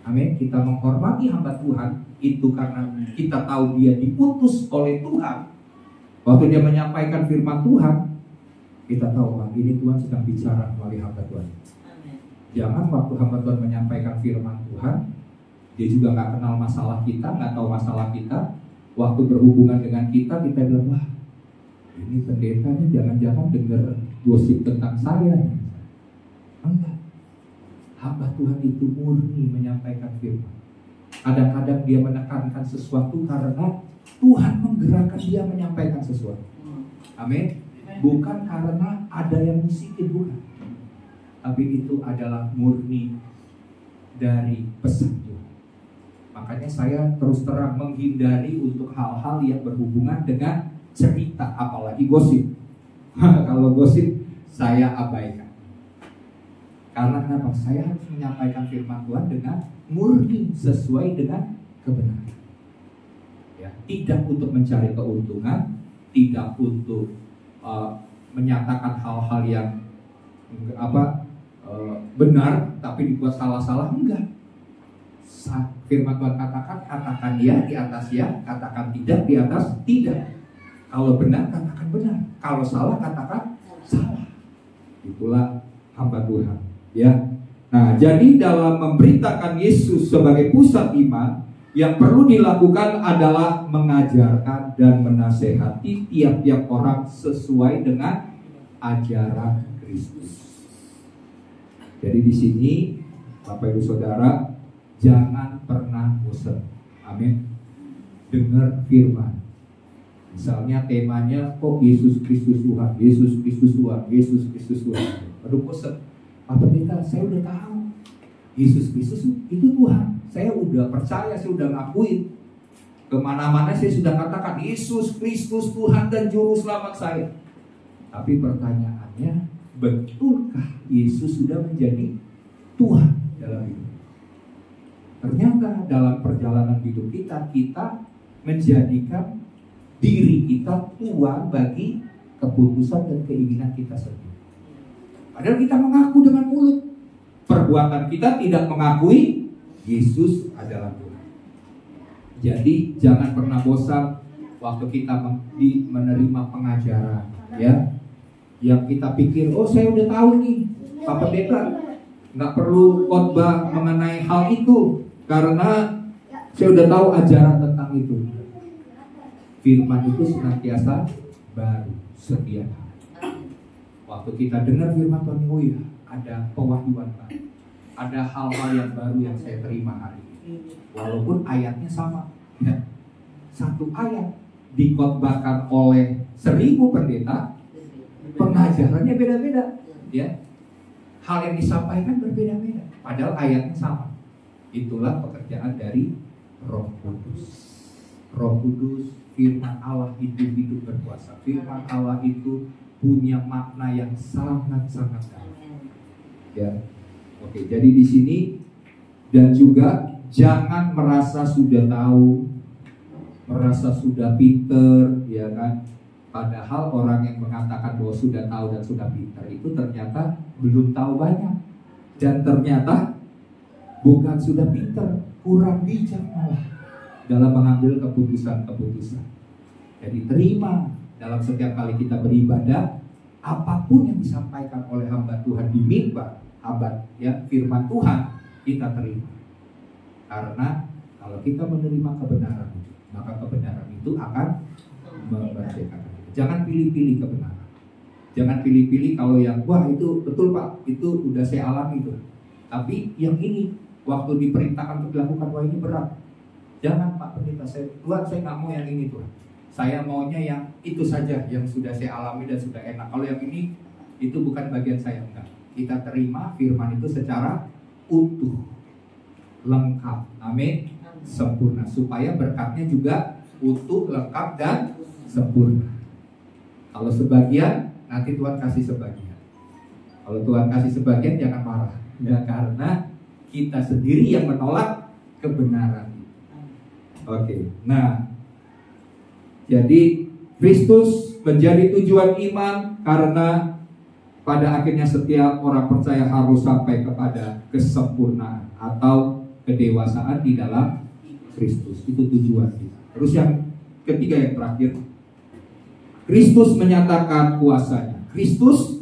Speaker 2: Amin. Kita menghormati hamba Tuhan itu karena kita tahu dia diutus oleh Tuhan. Waktu dia menyampaikan firman Tuhan, kita tahu bahwa ini Tuhan sedang bicara melalui hamba Tuhan.
Speaker 3: Amin.
Speaker 2: Jangan waktu hamba Tuhan menyampaikan firman Tuhan, dia juga nggak kenal masalah kita, nggak tahu masalah kita. Waktu berhubungan dengan kita bilang, wah ini pendeta nih jangan-jangan dengar gosip tentang saya. Enggak. Hamba Tuhan itu murni menyampaikan firman. Kadang-kadang dia menekankan sesuatu karena Tuhan menggerakkan dia menyampaikan sesuatu. Amin. Bukan karena ada yang musikin, bukan. Tapi itu adalah murni dari pesan Tuhan. Makanya saya terus terang menghindari untuk hal-hal yang berhubungan dengan cerita, apalagi gosip. Kalau gosip saya abaikan. Karena kenapa? Saya harus menyampaikan firman Tuhan dengan murni sesuai dengan kebenaran. Ya, tidak untuk mencari keuntungan, tidak untuk menyatakan hal-hal yang benar tapi dibuat salah-salah, enggak. Firman Tuhan katakan ya di atas ya, katakan tidak di atas tidak. Kalau benar katakan benar, kalau salah katakan salah. Itulah hamba Tuhan. Ya, nah jadi dalam memberitakan Yesus sebagai pusat iman, yang perlu dilakukan adalah mengajarkan dan menasehati tiap-tiap orang sesuai dengan ajaran Kristus. Jadi di sini, Bapak Ibu Saudara, jangan pernah bosan. Amin. Dengar firman. Misalnya temanya kok Yesus Kristus Tuhan, Yesus Kristus Tuhan, Yesus Kristus Tuhan. Aduh bosan. Pak Pendeta, saya udah tahu Yesus Kristus itu Tuhan. Saya udah percaya, saya udah ngakuin. Kemana-mana saya sudah katakan Yesus Kristus Tuhan dan Juru Selamat saya. Tapi pertanyaannya, betulkah Yesus sudah menjadi Tuhan dalam hidup? Ternyata dalam perjalanan hidup kita, kita menjadikan diri kita tuan bagi keputusan dan keinginan kita sendiri. Padahal kita mengaku dengan mulut, perbuatan kita tidak mengakui Yesus adalah Tuhan. Jadi jangan pernah bosan waktu kita menerima pengajaran, ya. Yang kita pikir, oh saya udah tahu nih, Pak Pendeta, nggak perlu khotbah mengenai hal itu karena saya udah tahu ajaran tentang itu. Firman itu senantiasa baru setiap hari. Waktu kita dengar firman Tuhan, oh ya, ada pewahyuan baru, ada hal-hal yang baru yang saya terima hari ini. Walaupun ayatnya sama, ya. Satu ayat dikhotbahkan oleh 1000 pendeta, pengajarannya beda-beda, ya. Hal yang disampaikan berbeda-beda, padahal ayatnya sama. Itulah pekerjaan dari Roh Kudus. Roh Kudus, firman Allah itu hidup berkuasa. Firman Allah itu punya makna yang sangat-sangat dalam. Ya, oke. Jadi di sini dan juga jangan merasa sudah tahu, merasa sudah pinter, ya kan? Padahal orang yang mengatakan bahwa sudah tahu dan sudah pinter itu ternyata belum tahu banyak, dan ternyata bukan sudah pinter, kurang bijak malah dalam mengambil keputusan-keputusan. Jadi terima dalam setiap kali kita beribadah, apapun yang disampaikan oleh hamba Tuhan di mimbar, firman Tuhan, kita terima. Karena kalau kita menerima kebenaran, maka kebenaran itu akan memerdekakan. Jangan pilih-pilih kebenaran. Jangan pilih-pilih kalau yang wah itu betul Pak, itu udah saya alami tuh. Tapi yang ini waktu diperintahkan untuk dilakukan, wah ini berat. Jangan Pak Pendeta, Tuhan saya nggak mau yang ini Tuhan. Saya maunya yang itu saja yang sudah saya alami dan sudah enak. Kalau yang ini itu bukan bagian saya, enggak. Kita terima firman itu secara utuh, lengkap, amin, sempurna, supaya berkatnya juga utuh, lengkap dan sempurna. Kalau sebagian, nanti Tuhan kasih sebagian. Kalau Tuhan kasih sebagian, jangan marah, ya, karena kita sendiri yang menolak kebenaran. Oke, nah, jadi Kristus menjadi tujuan iman karena pada akhirnya setiap orang percaya harus sampai kepada kesempurnaan atau kedewasaan di dalam Kristus. Itu tujuan kita. Terus yang ketiga, yang terakhir, Kristus menyatakan kuasanya. Kristus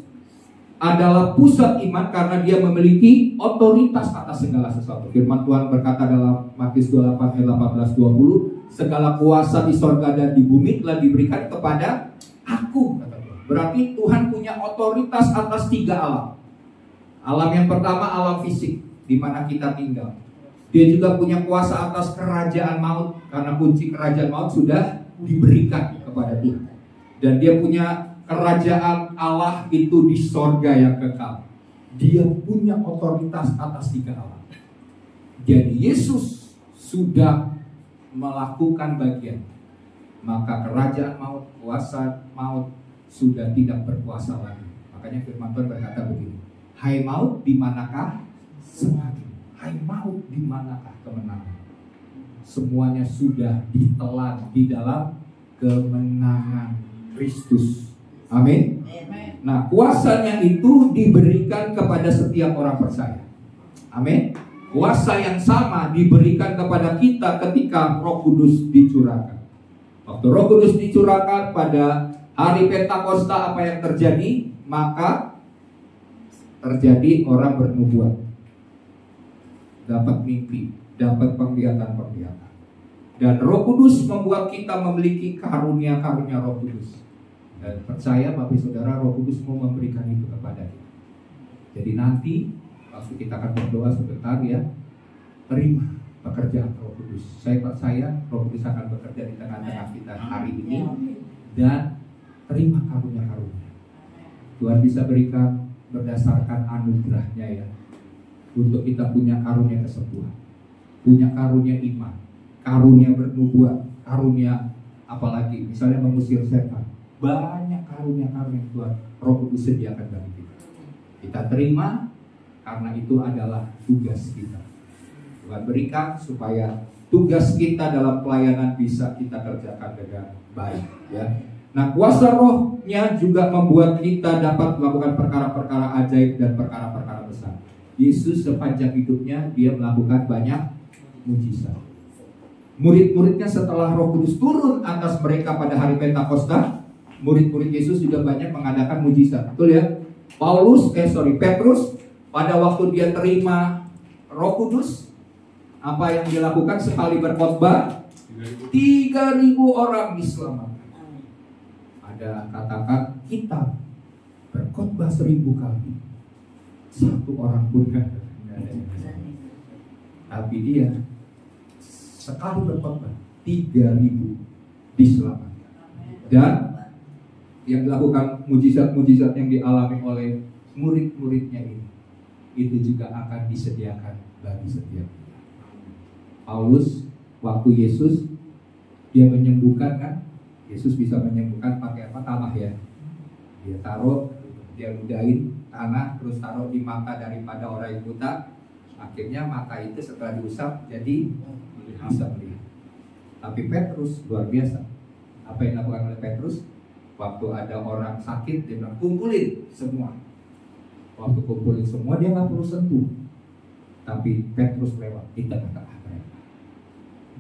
Speaker 2: adalah pusat iman karena dia memiliki otoritas atas segala sesuatu. Firman Tuhan berkata dalam Matius 28 ayat 18-20, segala kuasa di sorga dan di bumi telah diberikan kepada aku, kata Tuhan. Berarti Tuhan punya otoritas atas 3 alam. Alam yang pertama alam fisik, di mana kita tinggal. Dia juga punya kuasa atas kerajaan maut, karena kunci kerajaan maut sudah diberikan kepada Tuhan. Dan dia punya kerajaan Allah itu di sorga yang kekal. Dia punya otoritas atas 3 alam. Jadi Yesus sudah melakukan bagian, maka kerajaan maut, kuasa maut sudah tidak berkuasa lagi. Makanya firman Tuhan berkata begini, hai maut, di manakah semangatmu? Hai maut, di manakah kemenangan? Semuanya sudah ditelan di dalam kemenangan Kristus. Amin. Nah, kuasanya itu diberikan kepada setiap orang percaya. Amin. Kuasa yang sama diberikan kepada kita ketika Roh Kudus dicurahkan. Waktu Roh Kudus dicurahkan pada hari Pentakosta, apa yang terjadi? Maka terjadi orang bernubuat, dapat mimpi, dapat penglihatan-penglihatan. Dan Roh Kudus membuat kita memiliki karunia-karunia Roh Kudus. Dan percaya Bapak Saudara, Roh Kudus mau memberikan itu kepada kita. Jadi nanti waktu kita akan berdoa sebentar, ya, terima pekerjaan Roh Kudus. Saya percaya Roh Kudus akan bekerja di tengah-tengah kita hari ini, dan terima karunia-karunia. Tuhan bisa berikan berdasarkan anugerahnya, ya, untuk kita punya karunia kesembuhan, punya karunia iman, karunia bernubuat, karunia apalagi misalnya mengusir setan. Banyak karunia-karunia Tuhan Roh Kudus sediakan bagi kita. Kita terima karena itu adalah tugas kita. Tuhan berikan supaya tugas kita dalam pelayanan bisa kita kerjakan dengan baik, ya. Nah, kuasa Rohnya juga membuat kita dapat melakukan perkara-perkara ajaib dan perkara-perkara besar. Yesus sepanjang hidupnya dia melakukan banyak mujizat. Murid-muridnya setelah Roh Kudus turun atas mereka pada hari Pentakosta, murid-murid Yesus juga banyak mengadakan mujizat. Betul ya? Petrus pada waktu dia terima Roh Kudus, apa yang dilakukan sekali berkhotbah, 3.000 orang diselamatkan. Ada katakan kita berkhotbah 1.000 kali, 1 orang pun nggak ada. Tapi dia sekali berkhotbah 3.000 diselamatkan. Dan yang dilakukan mujizat-mujizat yang dialami oleh murid-muridnya ini, itu juga akan disediakan bagi setiap kita. Paulus waktu Yesus dia menyembuhkan kan, Yesus bisa menyembuhkan pakai apa? Tanah ya. Dia taruh, dia ludahin tanah, terus taruh di mata daripada orang yang buta. Akhirnya mata itu setelah diusap jadi bisa melihat. Tapi Petrus luar biasa. Apa yang dilakukan oleh Petrus? Waktu ada orang sakit, dia bilang kumpulin semua. Waktu kumpulin semua, dia nggak perlu sentuh. Tapi Petrus lewat di tengah-tengah mereka.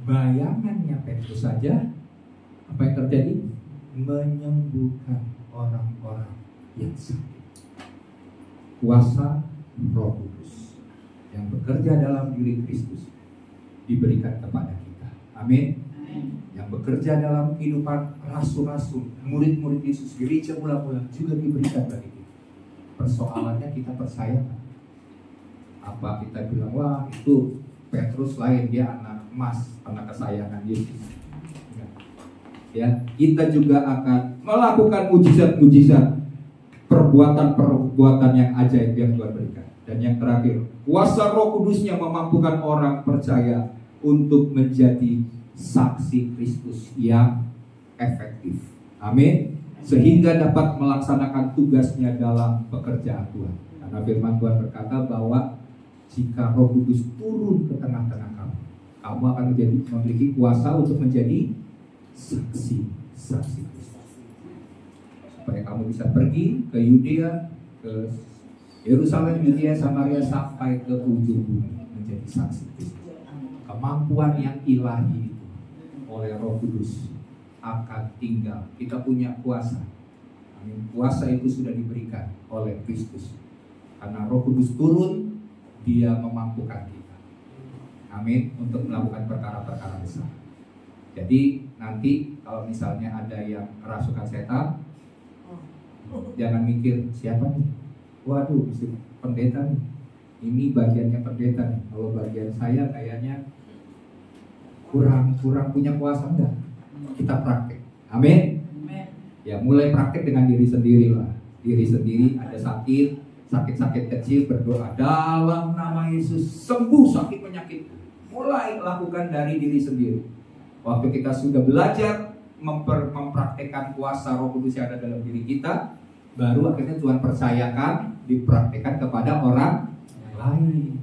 Speaker 2: Bayangannya Petrus saja, apa yang terjadi? Menyembuhkan orang-orang yang sakit. Kuasa Roh Kudus yang bekerja dalam diri Kristus diberikan kepada kita. Amin. Yang bekerja dalam kehidupan rasul-rasul, murid-murid Yesus, gereja mula-mula juga diberikan bagi kita. Persoalannya kita percaya kan? Apa kita bilang, wah itu Petrus lain, dia anak emas, anak kesayangan Yesus. Ya, kita juga akan melakukan mujizat-mujizat, perbuatan-perbuatan yang ajaib yang Tuhan berikan. Dan yang terakhir, kuasa Roh Kudusnya memampukan orang percaya untuk menjadi saksi Kristus yang efektif. Amin. Sehingga dapat melaksanakan tugasnya dalam pekerjaan Tuhan. Karena firman Tuhan berkata bahwa jika Roh Kudus turun ke tengah-tengah kamu, kamu akan memiliki kuasa untuk menjadi saksi Kristus. Supaya kamu bisa pergi ke Yudea, ke Yerusalem, Yudea, Samaria, sampai ke ujung bumi menjadi saksi Kristus. Kemampuan yang ilahi itu oleh Roh Kudus akan tinggal. Kita punya kuasa. Amin. Kuasa itu sudah diberikan oleh Kristus. Karena Roh Kudus turun, dia memampukan kita. Amin. Untuk melakukan perkara-perkara besar. Jadi nanti kalau misalnya ada yang kerasukan setan, jangan mikir siapa nih. Waduh, mesti pendeta nih. Ini bagiannya pendeta nih. Kalau bagian saya kayaknya kurang punya kuasa. Enggak. Kita praktek. Amin. Ya mulai praktek dengan diri sendiri lah. Diri sendiri ada sakit kecil, berdoa dalam nama Yesus sembuh sakit penyakit. Mulai lakukan dari diri sendiri. Waktu kita sudah belajar mempraktekkan kuasa Roh Kudus yang ada dalam diri kita, baru akhirnya Tuhan percayakan dipraktekkan kepada orang lain.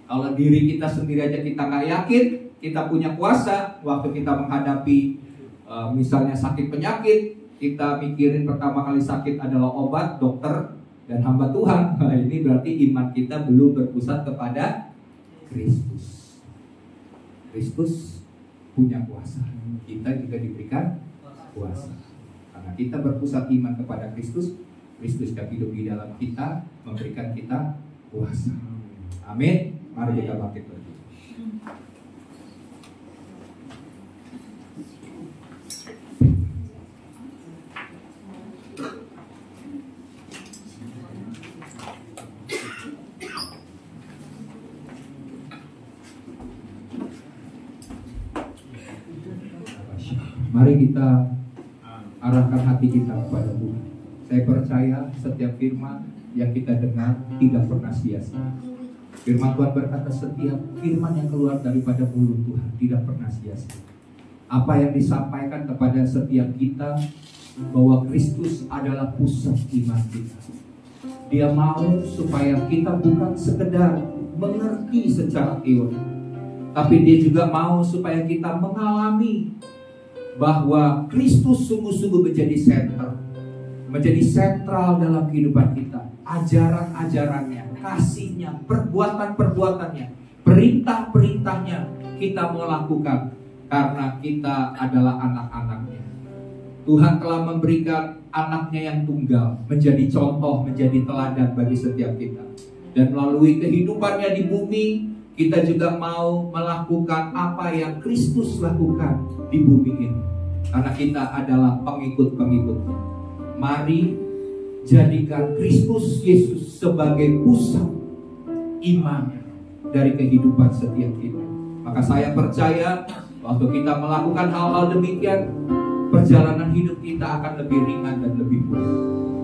Speaker 2: Kalau diri kita sendiri aja kita nggak yakin kita punya kuasa, waktu kita menghadapi misalnya sakit penyakit, kita mikirin pertama kali sakit adalah obat, dokter, dan hamba Tuhan. Nah, ini berarti iman kita belum berpusat kepada Kristus. Kristus punya kuasa, kita juga diberikan kuasa. Karena kita berpusat iman kepada Kristus, Kristus yang hidup di dalam kita memberikan kita kuasa. Amin. Mari kita bangkit berdiri. Mari kita arahkan hati kita kepada Tuhan. Saya percaya setiap firman yang kita dengar tidak pernah sia-sia. Firman Tuhan berkata setiap firman yang keluar daripada mulut Tuhan tidak pernah sia-sia. Apa yang disampaikan kepada setiap kita bahwa Kristus adalah pusat iman kita. Dia mau supaya kita bukan sekedar mengerti secara teori, tapi dia juga mau supaya kita mengalami bahwa Kristus sungguh-sungguh menjadi sentral dalam kehidupan kita. Ajaran-ajarannya, kasihnya, perbuatan-perbuatannya, perintah-perintahnya kita mau lakukan karena kita adalah anak-anaknya. Tuhan telah memberikan anaknya yang tunggal menjadi contoh, menjadi teladan bagi setiap kita. Dan melalui kehidupannya di bumi, kita juga mau melakukan apa yang Kristus lakukan di bumi ini. Karena kita adalah pengikut-pengikutnya. Mari jadikan Kristus Yesus sebagai pusat iman dari kehidupan setiap kita. Maka saya percaya waktu kita melakukan hal-hal demikian, perjalanan hidup kita akan lebih ringan dan lebih mudah.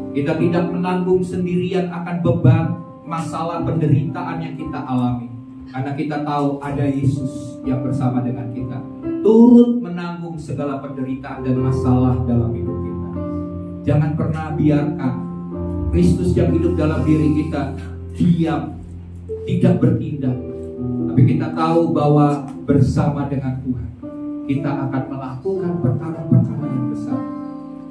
Speaker 2: Kita tidak menanggung sendirian akan beban, masalah, penderitaan yang kita alami. Karena kita tahu ada Yesus yang bersama dengan kita, turut menanggung segala penderitaan dan masalah dalam hidup kita. Jangan pernah biarkan Kristus yang hidup dalam diri kita diam, tidak bertindak. Tapi kita tahu bahwa bersama dengan Tuhan kita akan melakukan perkara-perkara yang besar.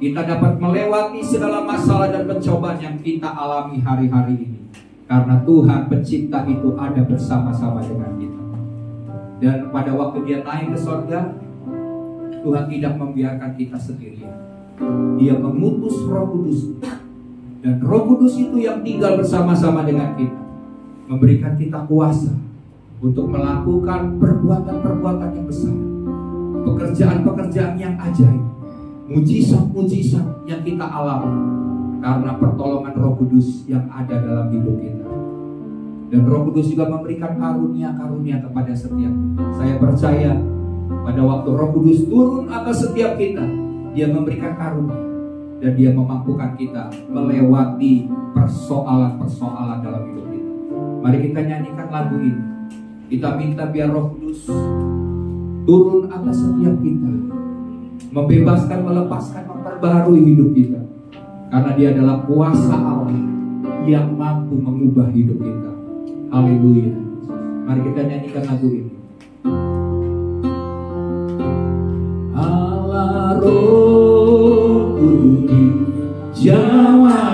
Speaker 2: Kita dapat melewati segala masalah dan pencobaan yang kita alami hari-hari ini. Karena Tuhan pencipta itu ada bersama-sama dengan kita. Dan pada waktu dia naik ke surga, Tuhan tidak membiarkan kita sendirian. Dia mengutus Roh Kudus. Dan Roh Kudus itu yang tinggal bersama-sama dengan kita, memberikan kita kuasa untuk melakukan perbuatan-perbuatan yang besar, pekerjaan-pekerjaan yang ajaib, mujizat-mujizat yang kita alami karena pertolongan Roh Kudus yang ada dalam hidup kita. Dan Roh Kudus juga memberikan karunia-karunia kepada setiap kita. Saya percaya pada waktu Roh Kudus turun atas setiap kita, dia memberikan karunia dan dia memampukan kita melewati persoalan-persoalan dalam hidup kita. Mari kita nyanyikan lagu ini. Kita minta biar Roh Kudus turun atas setiap kita, membebaskan, melepaskan, memperbaharui hidup kita. Karena dia adalah kuasa Allah yang mampu mengubah hidup kita. Haleluya. Mari kita nyanyikan lagu ini. Allah Roh Kudus, jamah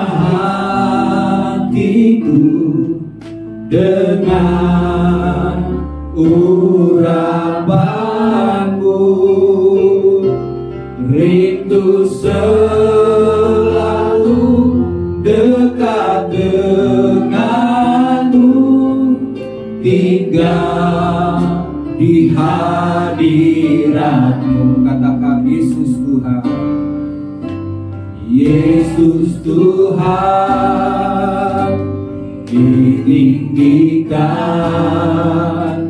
Speaker 2: hatiku dengan urapanku, rindu dekat denganmu, tinggal di hadiratmu. Katakan Yesus Tuhan, Yesus Tuhan, ditinggikan,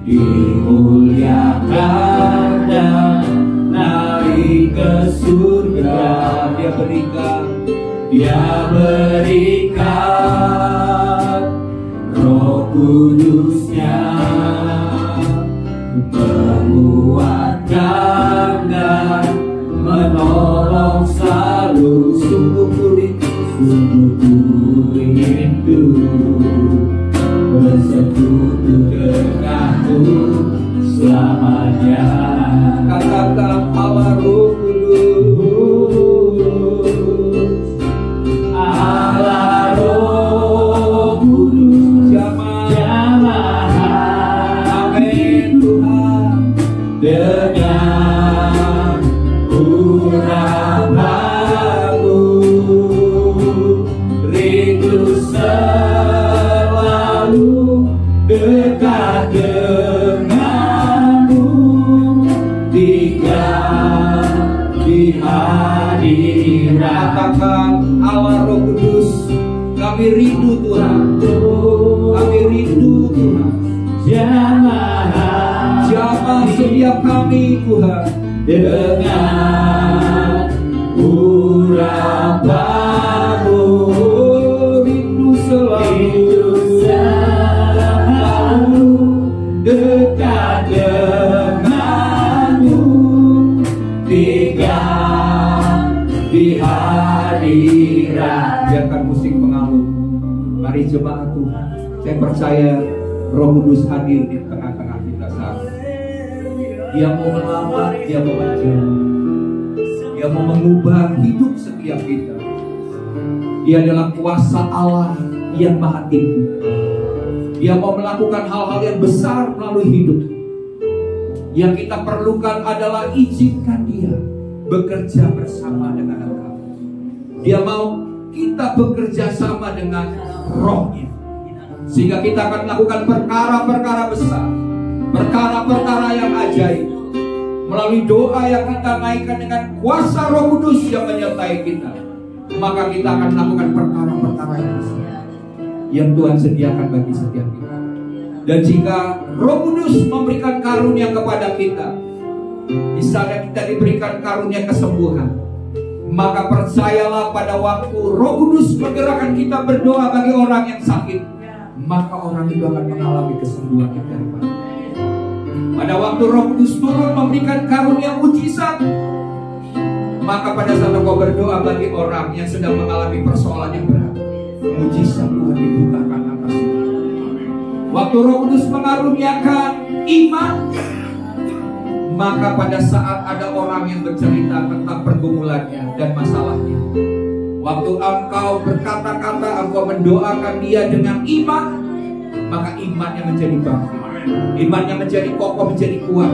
Speaker 2: dimuliakan dan naik ke surga. Dia berikan Roh Kudusnya, menguatkan dan menolong selalu. Sungguh ku rindu bersekutu denganmu selamanya. Katakan Allah Roh dengan urapanmu, rindu selalu dekat denganmu, tinggal di hadirat. Katakan Allah Roh Kudus, kami rindu Tuhan, kami rindu Tuhan. Jamah setiap kami Tuhan dengan urapanmu, rindu selalu dekat denganmu, tinggal di hadirat. Biarkan musik mengalun. Mari jemaat Tuhan, saya percaya Roh Kudus hadir di tengah-tengah kita saat ini. Dia mau melamar, dia mau menjauh, dia mau mengubah hidup setiap kita. Dia adalah kuasa Allah yang maha tinggi. Dia mau melakukan hal-hal yang besar melalui hidup. Yang kita perlukan adalah izinkan dia bekerja bersama dengan engkau. Dia mau kita bekerja sama dengan Roh-Nya. Sehingga kita akan melakukan perkara-perkara besar, perkara-perkara yang ajaib. Melalui doa yang kita naikkan dengan kuasa Roh Kudus yang menyertai kita, maka kita akan melakukan perkara-perkara yang besar yang Tuhan sediakan bagi setiap kita. Dan jika Roh Kudus memberikan karunia kepada kita, misalnya kita diberikan karunia kesembuhan, maka percayalah pada waktu Roh Kudus menggerakkan kita berdoa bagi orang yang sakit, maka orang itu akan mengalami kesembuhan yang daripada. Pada waktu Roh Kudus turun memberikan karunia mujizat, maka pada saat engkau berdoa bagi orang yang sedang mengalami persoalan yang berat, mujizat Tuhan dibukakan atas itu. Waktu Roh Kudus mengaruniakan iman, maka pada saat ada orang yang bercerita tentang pergumulannya dan masalahnya, waktu engkau berkata-kata, engkau mendoakan dia dengan iman, maka imannya menjadi bangkit, imannya menjadi kokoh, menjadi kuat,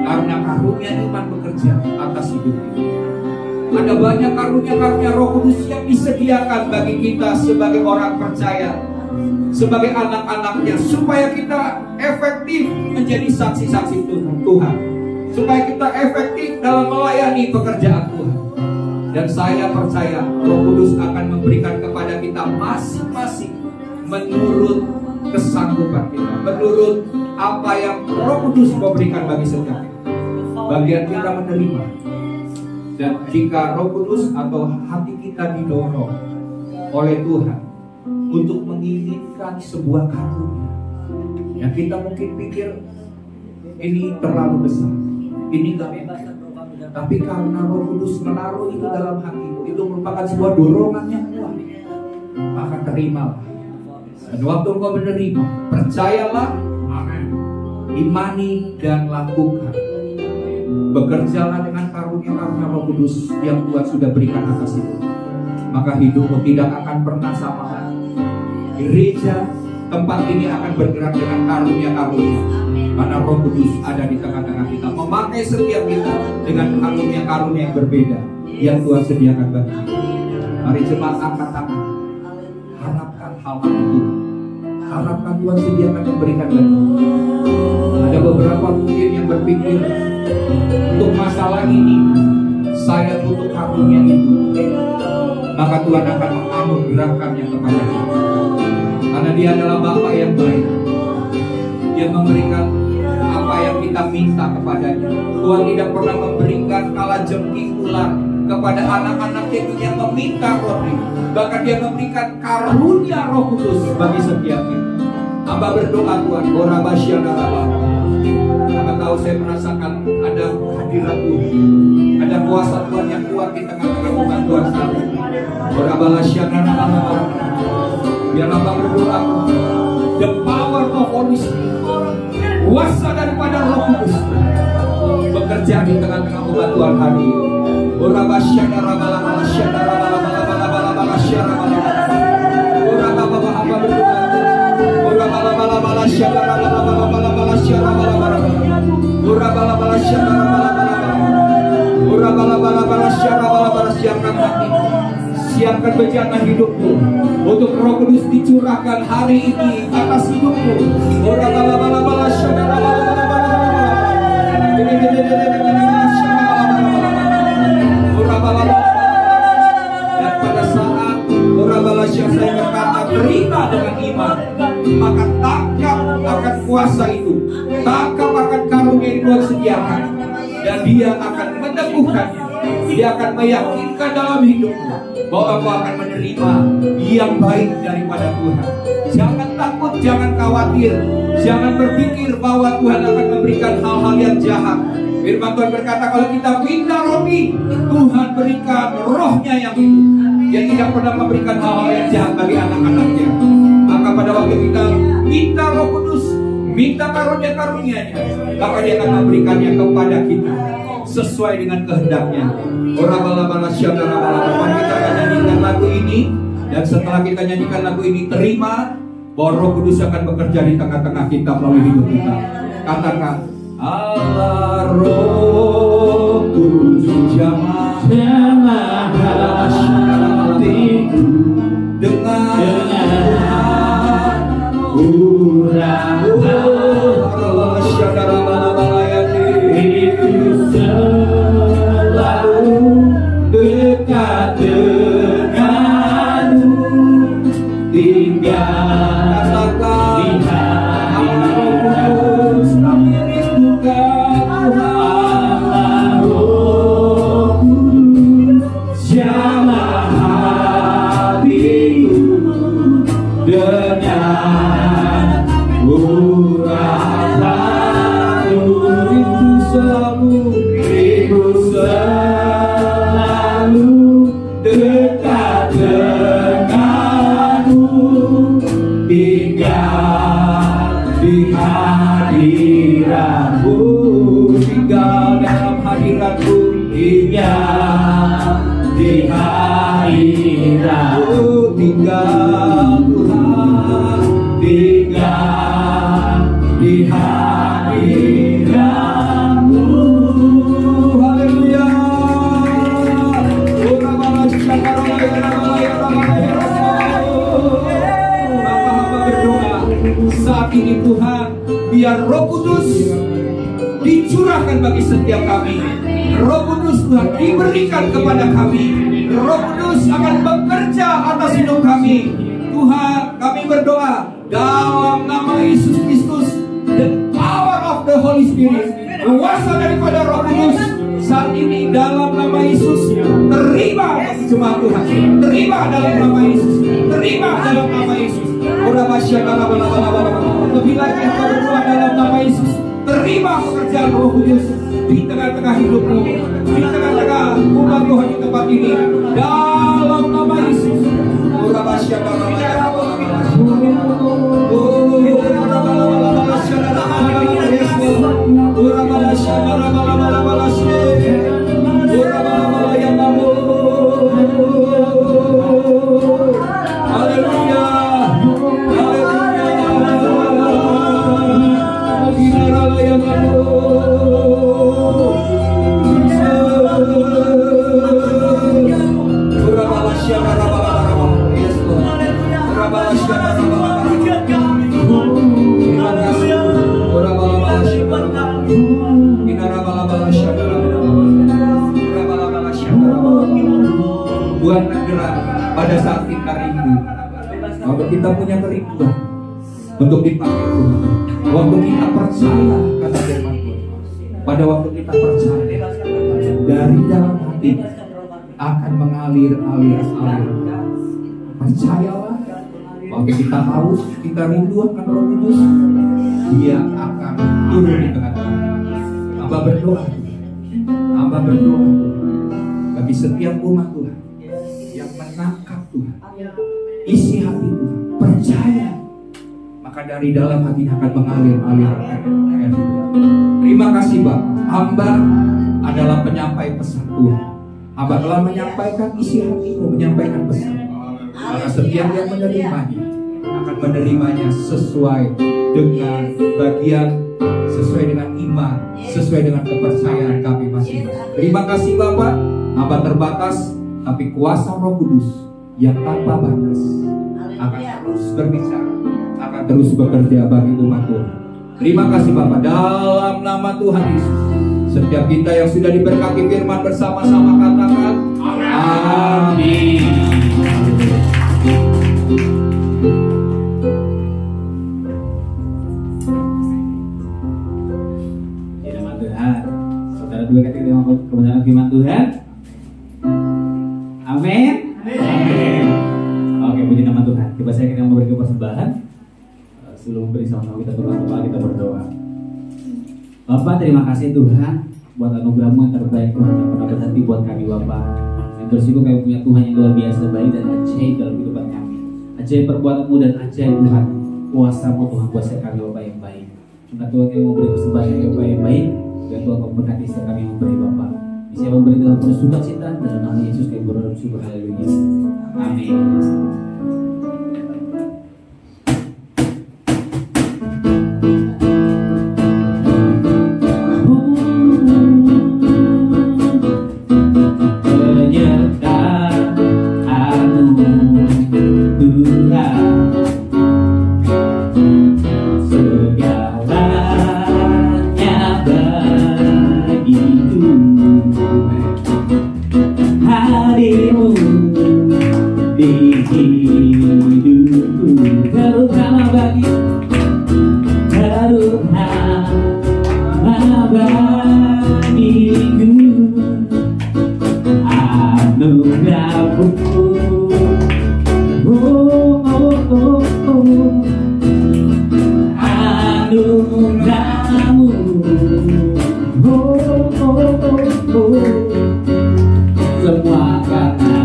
Speaker 2: karena karunia iman bekerja atas hidupnya. Ada banyak karunia-karunia Roh Kudus yang disediakan bagi kita sebagai orang percaya, sebagai anak-anaknya, supaya kita efektif menjadi saksi-saksi Tuhan, supaya kita efektif dalam melayani pekerjaan Tuhan. Dan saya percaya Roh Kudus akan memberikan kepada kita masing-masing menurut kesanggupan kita, menurut apa yang Roh Kudus memberikan bagi setiap kita. Bagian kita menerima. Dan jika Roh Kudus atau hati kita didorong oleh Tuhan untuk menginginkan sebuah karunia yang kita mungkin pikir ini terlalu besar, ini gak mungkin, tapi karena Roh Kudus menaruh itu dalam hatimu, itu merupakan sebuah dorongan yang kuat, maka terimalah. Dan waktu engkau menerima, percayalah, imani dan lakukan. Bekerjalah dengan karunia-karunia Roh Kudus yang Tuhan sudah berikan atas itu, maka hidupmu tidak akan pernah sama lagi. Gereja tempat ini akan bergerak dengan karunia-karunia, karena Roh Kudus ada di tengah-tengah kita, memakai setiap kita dengan karunia-karunia yang berbeda yang Tuhan sediakan bagi kita. Mari jemaat angkat tangan, harapkan hal-hal itu, harapkan Tuhan sediakan dan berikan bagi kita. Ada beberapa mungkin yang berpikir, untuk masalah ini saya butuh karunia itu, maka Tuhan akan menganugerahkannya kepada kita, karena Dia adalah Bapa yang baik. Dia memberikan apa yang kita minta kepadanya. Tuhan tidak pernah memberikan kalajengking ular kepada anak-anak yang meminta roti, bahkan Dia memberikan karunia Roh Kudus bagi setiap kita. Hamba berdoa, Tuhan, Anda tahu saya merasakan ada hadirat Tuhan, ada kuasa Tuhan yang kuat di tengah-tengah umat Tuhan sekalian. Biar hamba berdoa, the power of Holy Spirit, kuasa daripada Roh Kudus bekerja di tengah-tengah umat Tuhan hari ini. Siapkan hati, siapkan bejangan hidupmu untuk Roh Kudus dicurahkan hari ini atas hidupmu. Dan pada saat saya berkata terima dengan iman, maka tangkap akan kuasa itu, tangkap akan karunia yang Tuhan sediakan, dan Dia akan meneguhkannya. Dia akan meyakinkan dalam hidupmu bahwa engkau akan menerima yang baik daripada Tuhan. Jangan takut, jangan khawatir, jangan berpikir bahwa Tuhan akan memberikan hal-hal yang jahat. Firman Tuhan berkata, kalau kita minta roti, Tuhan berikan rohnya yang hidup. Dia tidak pernah memberikan hal-hal yang jahat bagi anak-anaknya. Maka pada waktu kita minta Roh Kudus, minta karunia-karunia-Nya, maka Dia akan memberikannya kepada kita sesuai dengan kehendaknya. Mari kita akan nyanyikan lagu ini, dan setelah kita nyanyikan lagu ini, terima bahwa Roh Kudus akan bekerja di tengah-tengah kita melalui hidup kita. Katakan, Allah Roh Kudus jamah hatiku dengan selalu dekat denganmu, tinggal di hadiratmu, tinggal dalam hadiratmu, tinggal di hadiratmu, tinggal Tuhan, tinggal di hadiratmu. Haleluya. Hamba berdoa saat ini Tuhan, biar Roh Kudus dicurahkan bagi setiap kami. Roh Kudus Tuhan diberikan kepada kami. Roh Kudus akan bekerja atas hidup kami. Tuhan, kami berdoa dalam nama Yesus Kristus, the power of the Holy Spirit, kuasa daripada Roh Kudus saat ini dalam nama Yesus, terima jemaat Tuhan, terima dalam nama Yesus, terima dalam nama Yesus. Lebih lagi kita berdoa dalam nama Yesus, terima pekerjaan Roh Kudus di tengah-tengah hidupmu, di tengah-tengah umat Tuhan di tempat ini, dalam nama Yesus. Buat gerak pada saat kita rindu, waktu kita punya kerinduan untuk dipakai Tuhan, waktu kita percaya kata firman Tuhan, pada waktu kita percaya dari dalam hati akan mengalir. Percayalah, waktu kita haus, kita rindu akan Roh Kudus, Dia akan turun di tengah-tengah. Hamba berdoa bagi setiap umat Tuhan yang menangkap Tuhan, isi hati Tuhan, percaya, maka dari dalam hatinya akan mengalir air. Terima kasih Bapak, hamba adalah penyampai pesan Tuhan. Hamba telah menyampaikan isi hatimu, menyampaikan pesan. Maka setiap yang menerimanya akan menerimanya sesuai dengan bagian, sesuai dengan iman, sesuai dengan kepercayaan kami masing-masing. Terima kasih Bapak, hamba terbatas, tapi kuasa Roh Kudus yang tanpa batas akan terus berbicara, akan terus bekerja bagi umat Tuhan. Terima kasih Bapak, dalam nama Tuhan Yesus. Setiap kita yang sudah diberkati firman bersama-sama katakan amin.
Speaker 1: Ya, nama Tuhan. Saudara dua ketika kebenaran firman Tuhan. Amin. Amin. Oke, puji nama Tuhan. Coba saya akan memberi persembahan. Sebelum beri sama-sama kita berdoa, kita berdoa. Bapak, terima kasih Tuhan buat anugerah-Mu yang terbaik Tuhan, yang pernah berhati buat kami Bapak. Yang bersyukur kami punya Tuhan yang luar biasa baik dan ajaib dalam kehidupan kami. Ajaib perbuatan-Mu dan ajaib Tuhan kuasa-Mu Tuhan kuasa kami Bapak yang baik. Minta Tuhan kami memberi persembahan yang Bapak yang baik. Dan Tuhan memberkati setiap kami memberi Bapak. Bisa memberi Tuhan penuh sukacita dalam nama Yesus kami berdoa dan bersyukur. Haleluya. Amin. Semua karena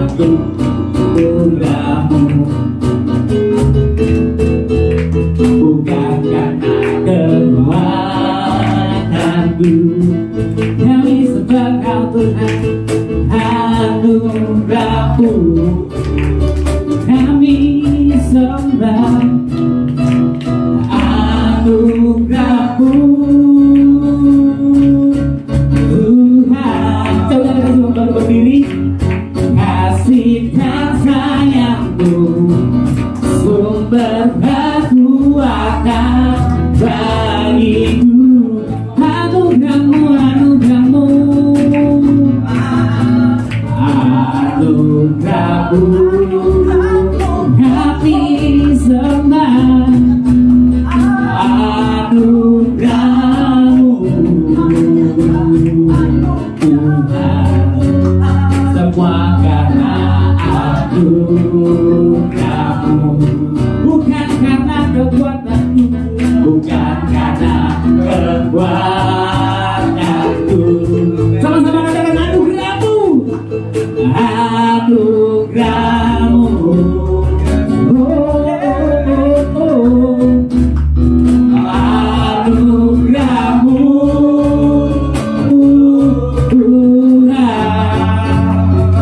Speaker 1: anugerah-Mu, bukan karena kekuatanku. Kami sembah Kau Tuhan, anugerah-Mu. Kami sembah anugerah-Mu, Tuhan. Coba kita baru berdiri. Kasih dan sayang-Mu, sumber kekuatan bagiku. Anugerah-Mu, anugerah-Mu, anugerah-Mu. Kami sembah anugerah-Mu, Tuhan. Semua karena anugerah-Mu, bukan karena kekuatanku, bukan karena kekuatanku. Sama-sama katakan anugerah-Mu, anugerah-Mu. Anugerah-Mu, Tuhan.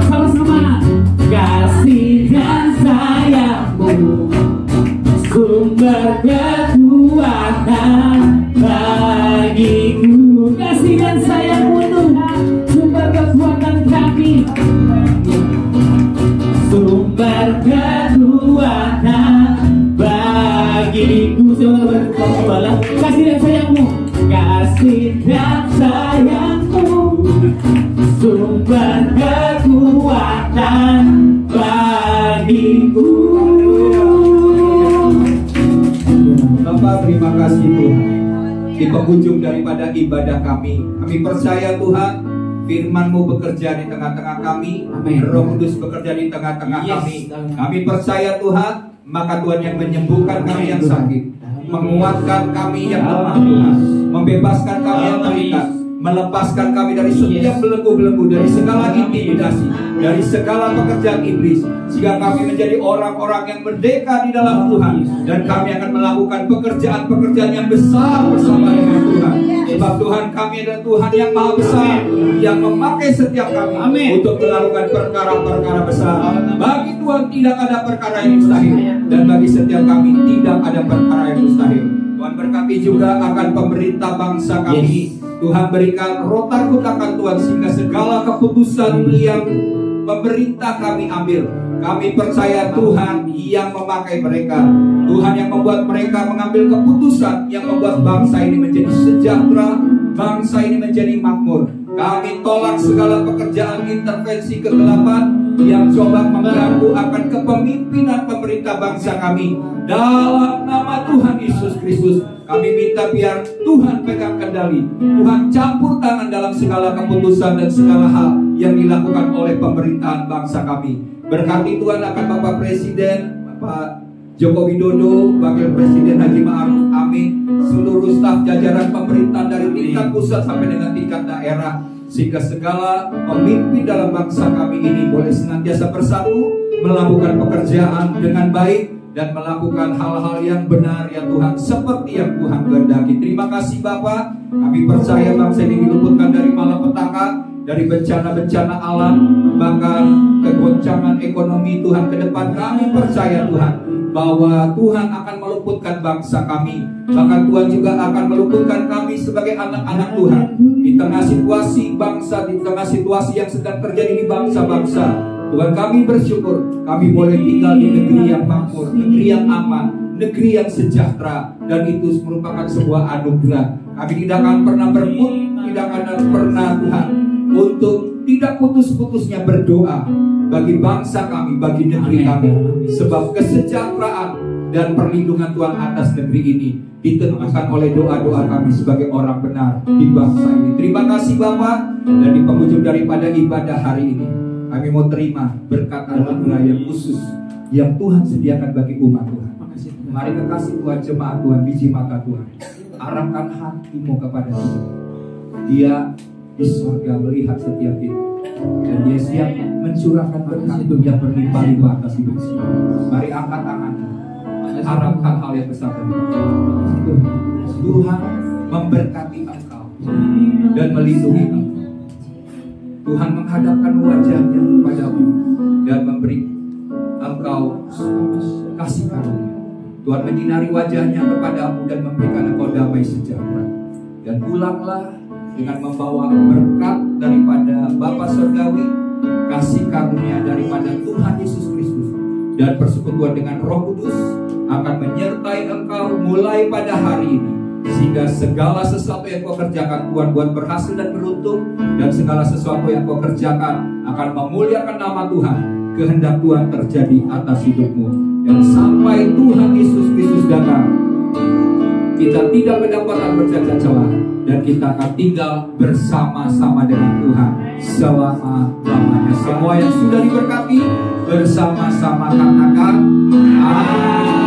Speaker 1: Sama-sama. Kasih dan sayang-Mu, sumber kekuatan bagiku. Kasih dan sayang-Mu, Tuhan, sumber kekuatan kami, sumber kekuatan bagiku. Coba berkembang. Kasih dan sayang-Mu, kasih dan sayang-Mu, sumber kekuatan bagiku.
Speaker 2: Bapak, terima kasih Tuhan. Di penghujung daripada ibadah kami percaya Tuhan, firman-Mu bekerja di tengah-tengah kami.
Speaker 1: Amin.
Speaker 2: Roh Kudus bekerja di tengah-tengah
Speaker 1: Yes.
Speaker 2: kami. Kami percaya Tuhan, maka Tuhan yang menyembuhkan kami yang sakit, menguatkan kami yang lemah Tuhan, membebaskan kami yang terikat, melepaskan kami dari setiap belenggu-belenggu, dari segala intimidasi, dari segala pekerjaan iblis, sehingga kami menjadi orang-orang yang merdeka di dalam Tuhan, dan kami akan melakukan pekerjaan-pekerjaan yang besar bersama dengan Tuhan. Sebab Tuhan kami adalah Tuhan yang maha besar, yang memakai setiap kami untuk melakukan perkara-perkara besar. Bagi Tuhan tidak ada perkara yang mustahil, dan bagi setiap kami tidak ada perkara yang mustahil. Tuhan berkati juga akan pemerintah bangsa kami. Tuhan berikan roh takut akan Tuhan, sehingga segala keputusan yang pemerintah kami ambil, kami percaya Tuhan yang memakai mereka. Tuhan yang membuat mereka mengambil keputusan yang membuat bangsa ini menjadi sejahtera, bangsa ini menjadi makmur. Kami tolak segala pekerjaan intervensi kegelapan yang coba mengganggu akan kepemimpinan pemerintah bangsa kami. Dalam nama Tuhan Yesus Kristus, kami minta biar Tuhan pegang kendali, Tuhan campur tangan dalam segala keputusan dan segala hal yang dilakukan oleh pemerintahan bangsa kami. Berkati Tuhan akan Bapak Presiden, Bapak Joko Widodo, Wakil Presiden Haji Ma'ruf Amin, seluruh staf jajaran pemerintahan dari tingkat pusat sampai dengan tingkat daerah, sehingga segala pemimpin dalam bangsa kami ini boleh senantiasa bersatu, melakukan pekerjaan dengan baik, dan melakukan hal-hal yang benar ya Tuhan, seperti yang Tuhan kehendaki. Terima kasih Bapak. Kami percaya bangsa ini diluputkan dari malapetaka, dari bencana-bencana alam, bahkan kegoncangan ekonomi Tuhan ke depan. Kami percaya Tuhan bahwa Tuhan akan meluputkan bangsa kami. Bahkan Tuhan juga akan meluputkan kami sebagai anak-anak Tuhan di tengah situasi bangsa, di tengah situasi yang sedang terjadi di bangsa-bangsa. Tuhan, kami bersyukur kami boleh tinggal di negeri yang makmur, negeri yang aman, negeri yang sejahtera, dan itu merupakan sebuah anugerah. Kami tidak akan pernah tidak akan pernah Tuhan untuk tidak putus-putusnya berdoa bagi bangsa kami, bagi negeri kami, sebab kesejahteraan dan perlindungan Tuhan atas negeri ini ditentukan oleh doa-doa kami sebagai orang benar di bangsa ini. Terima kasih Bapak, dan di penghujung daripada ibadah hari ini, kami mau terima berkat anugerah yang khusus yang Tuhan sediakan bagi umat Tuhan. Mari kekasih Tuhan, jemaat Tuhan, biji mata Tuhan, arahkan hatimu kepada Tuhan. Dia di surga melihat setiap kita, dan Dia siap mencurahkan berkat yang berlimpah-limpah atas hidup kita. Mari angkat tangannya, harapkan hal yang besar dari Tuhan memberkati engkau dan melindungi engkau. Tuhan menghadapkan wajahnya kepadamu dan memberi engkau kasih karunia. Tuhan menyinari wajahnya kepadamu dan memberikan engkau damai sejahtera. Dan pulanglah dengan membawa berkat daripada Bapa Surgawi, kasih karunia daripada Tuhan Yesus Kristus, dan persekutuan dengan Roh Kudus akan menyertai engkau mulai pada hari ini, sehingga segala sesuatu yang kau kerjakan Tuhan buat berhasil dan beruntung, dan segala sesuatu yang kau kerjakan akan memuliakan nama Tuhan. Kehendak Tuhan terjadi atas hidupmu, dan sampai Tuhan Yesus Kristus datang, kita tidak kedapatan bercacat celah, dan kita akan tinggal bersama-sama dengan Tuhan selama-lamanya. Semua yang sudah diberkati bersama-sama katakan amin.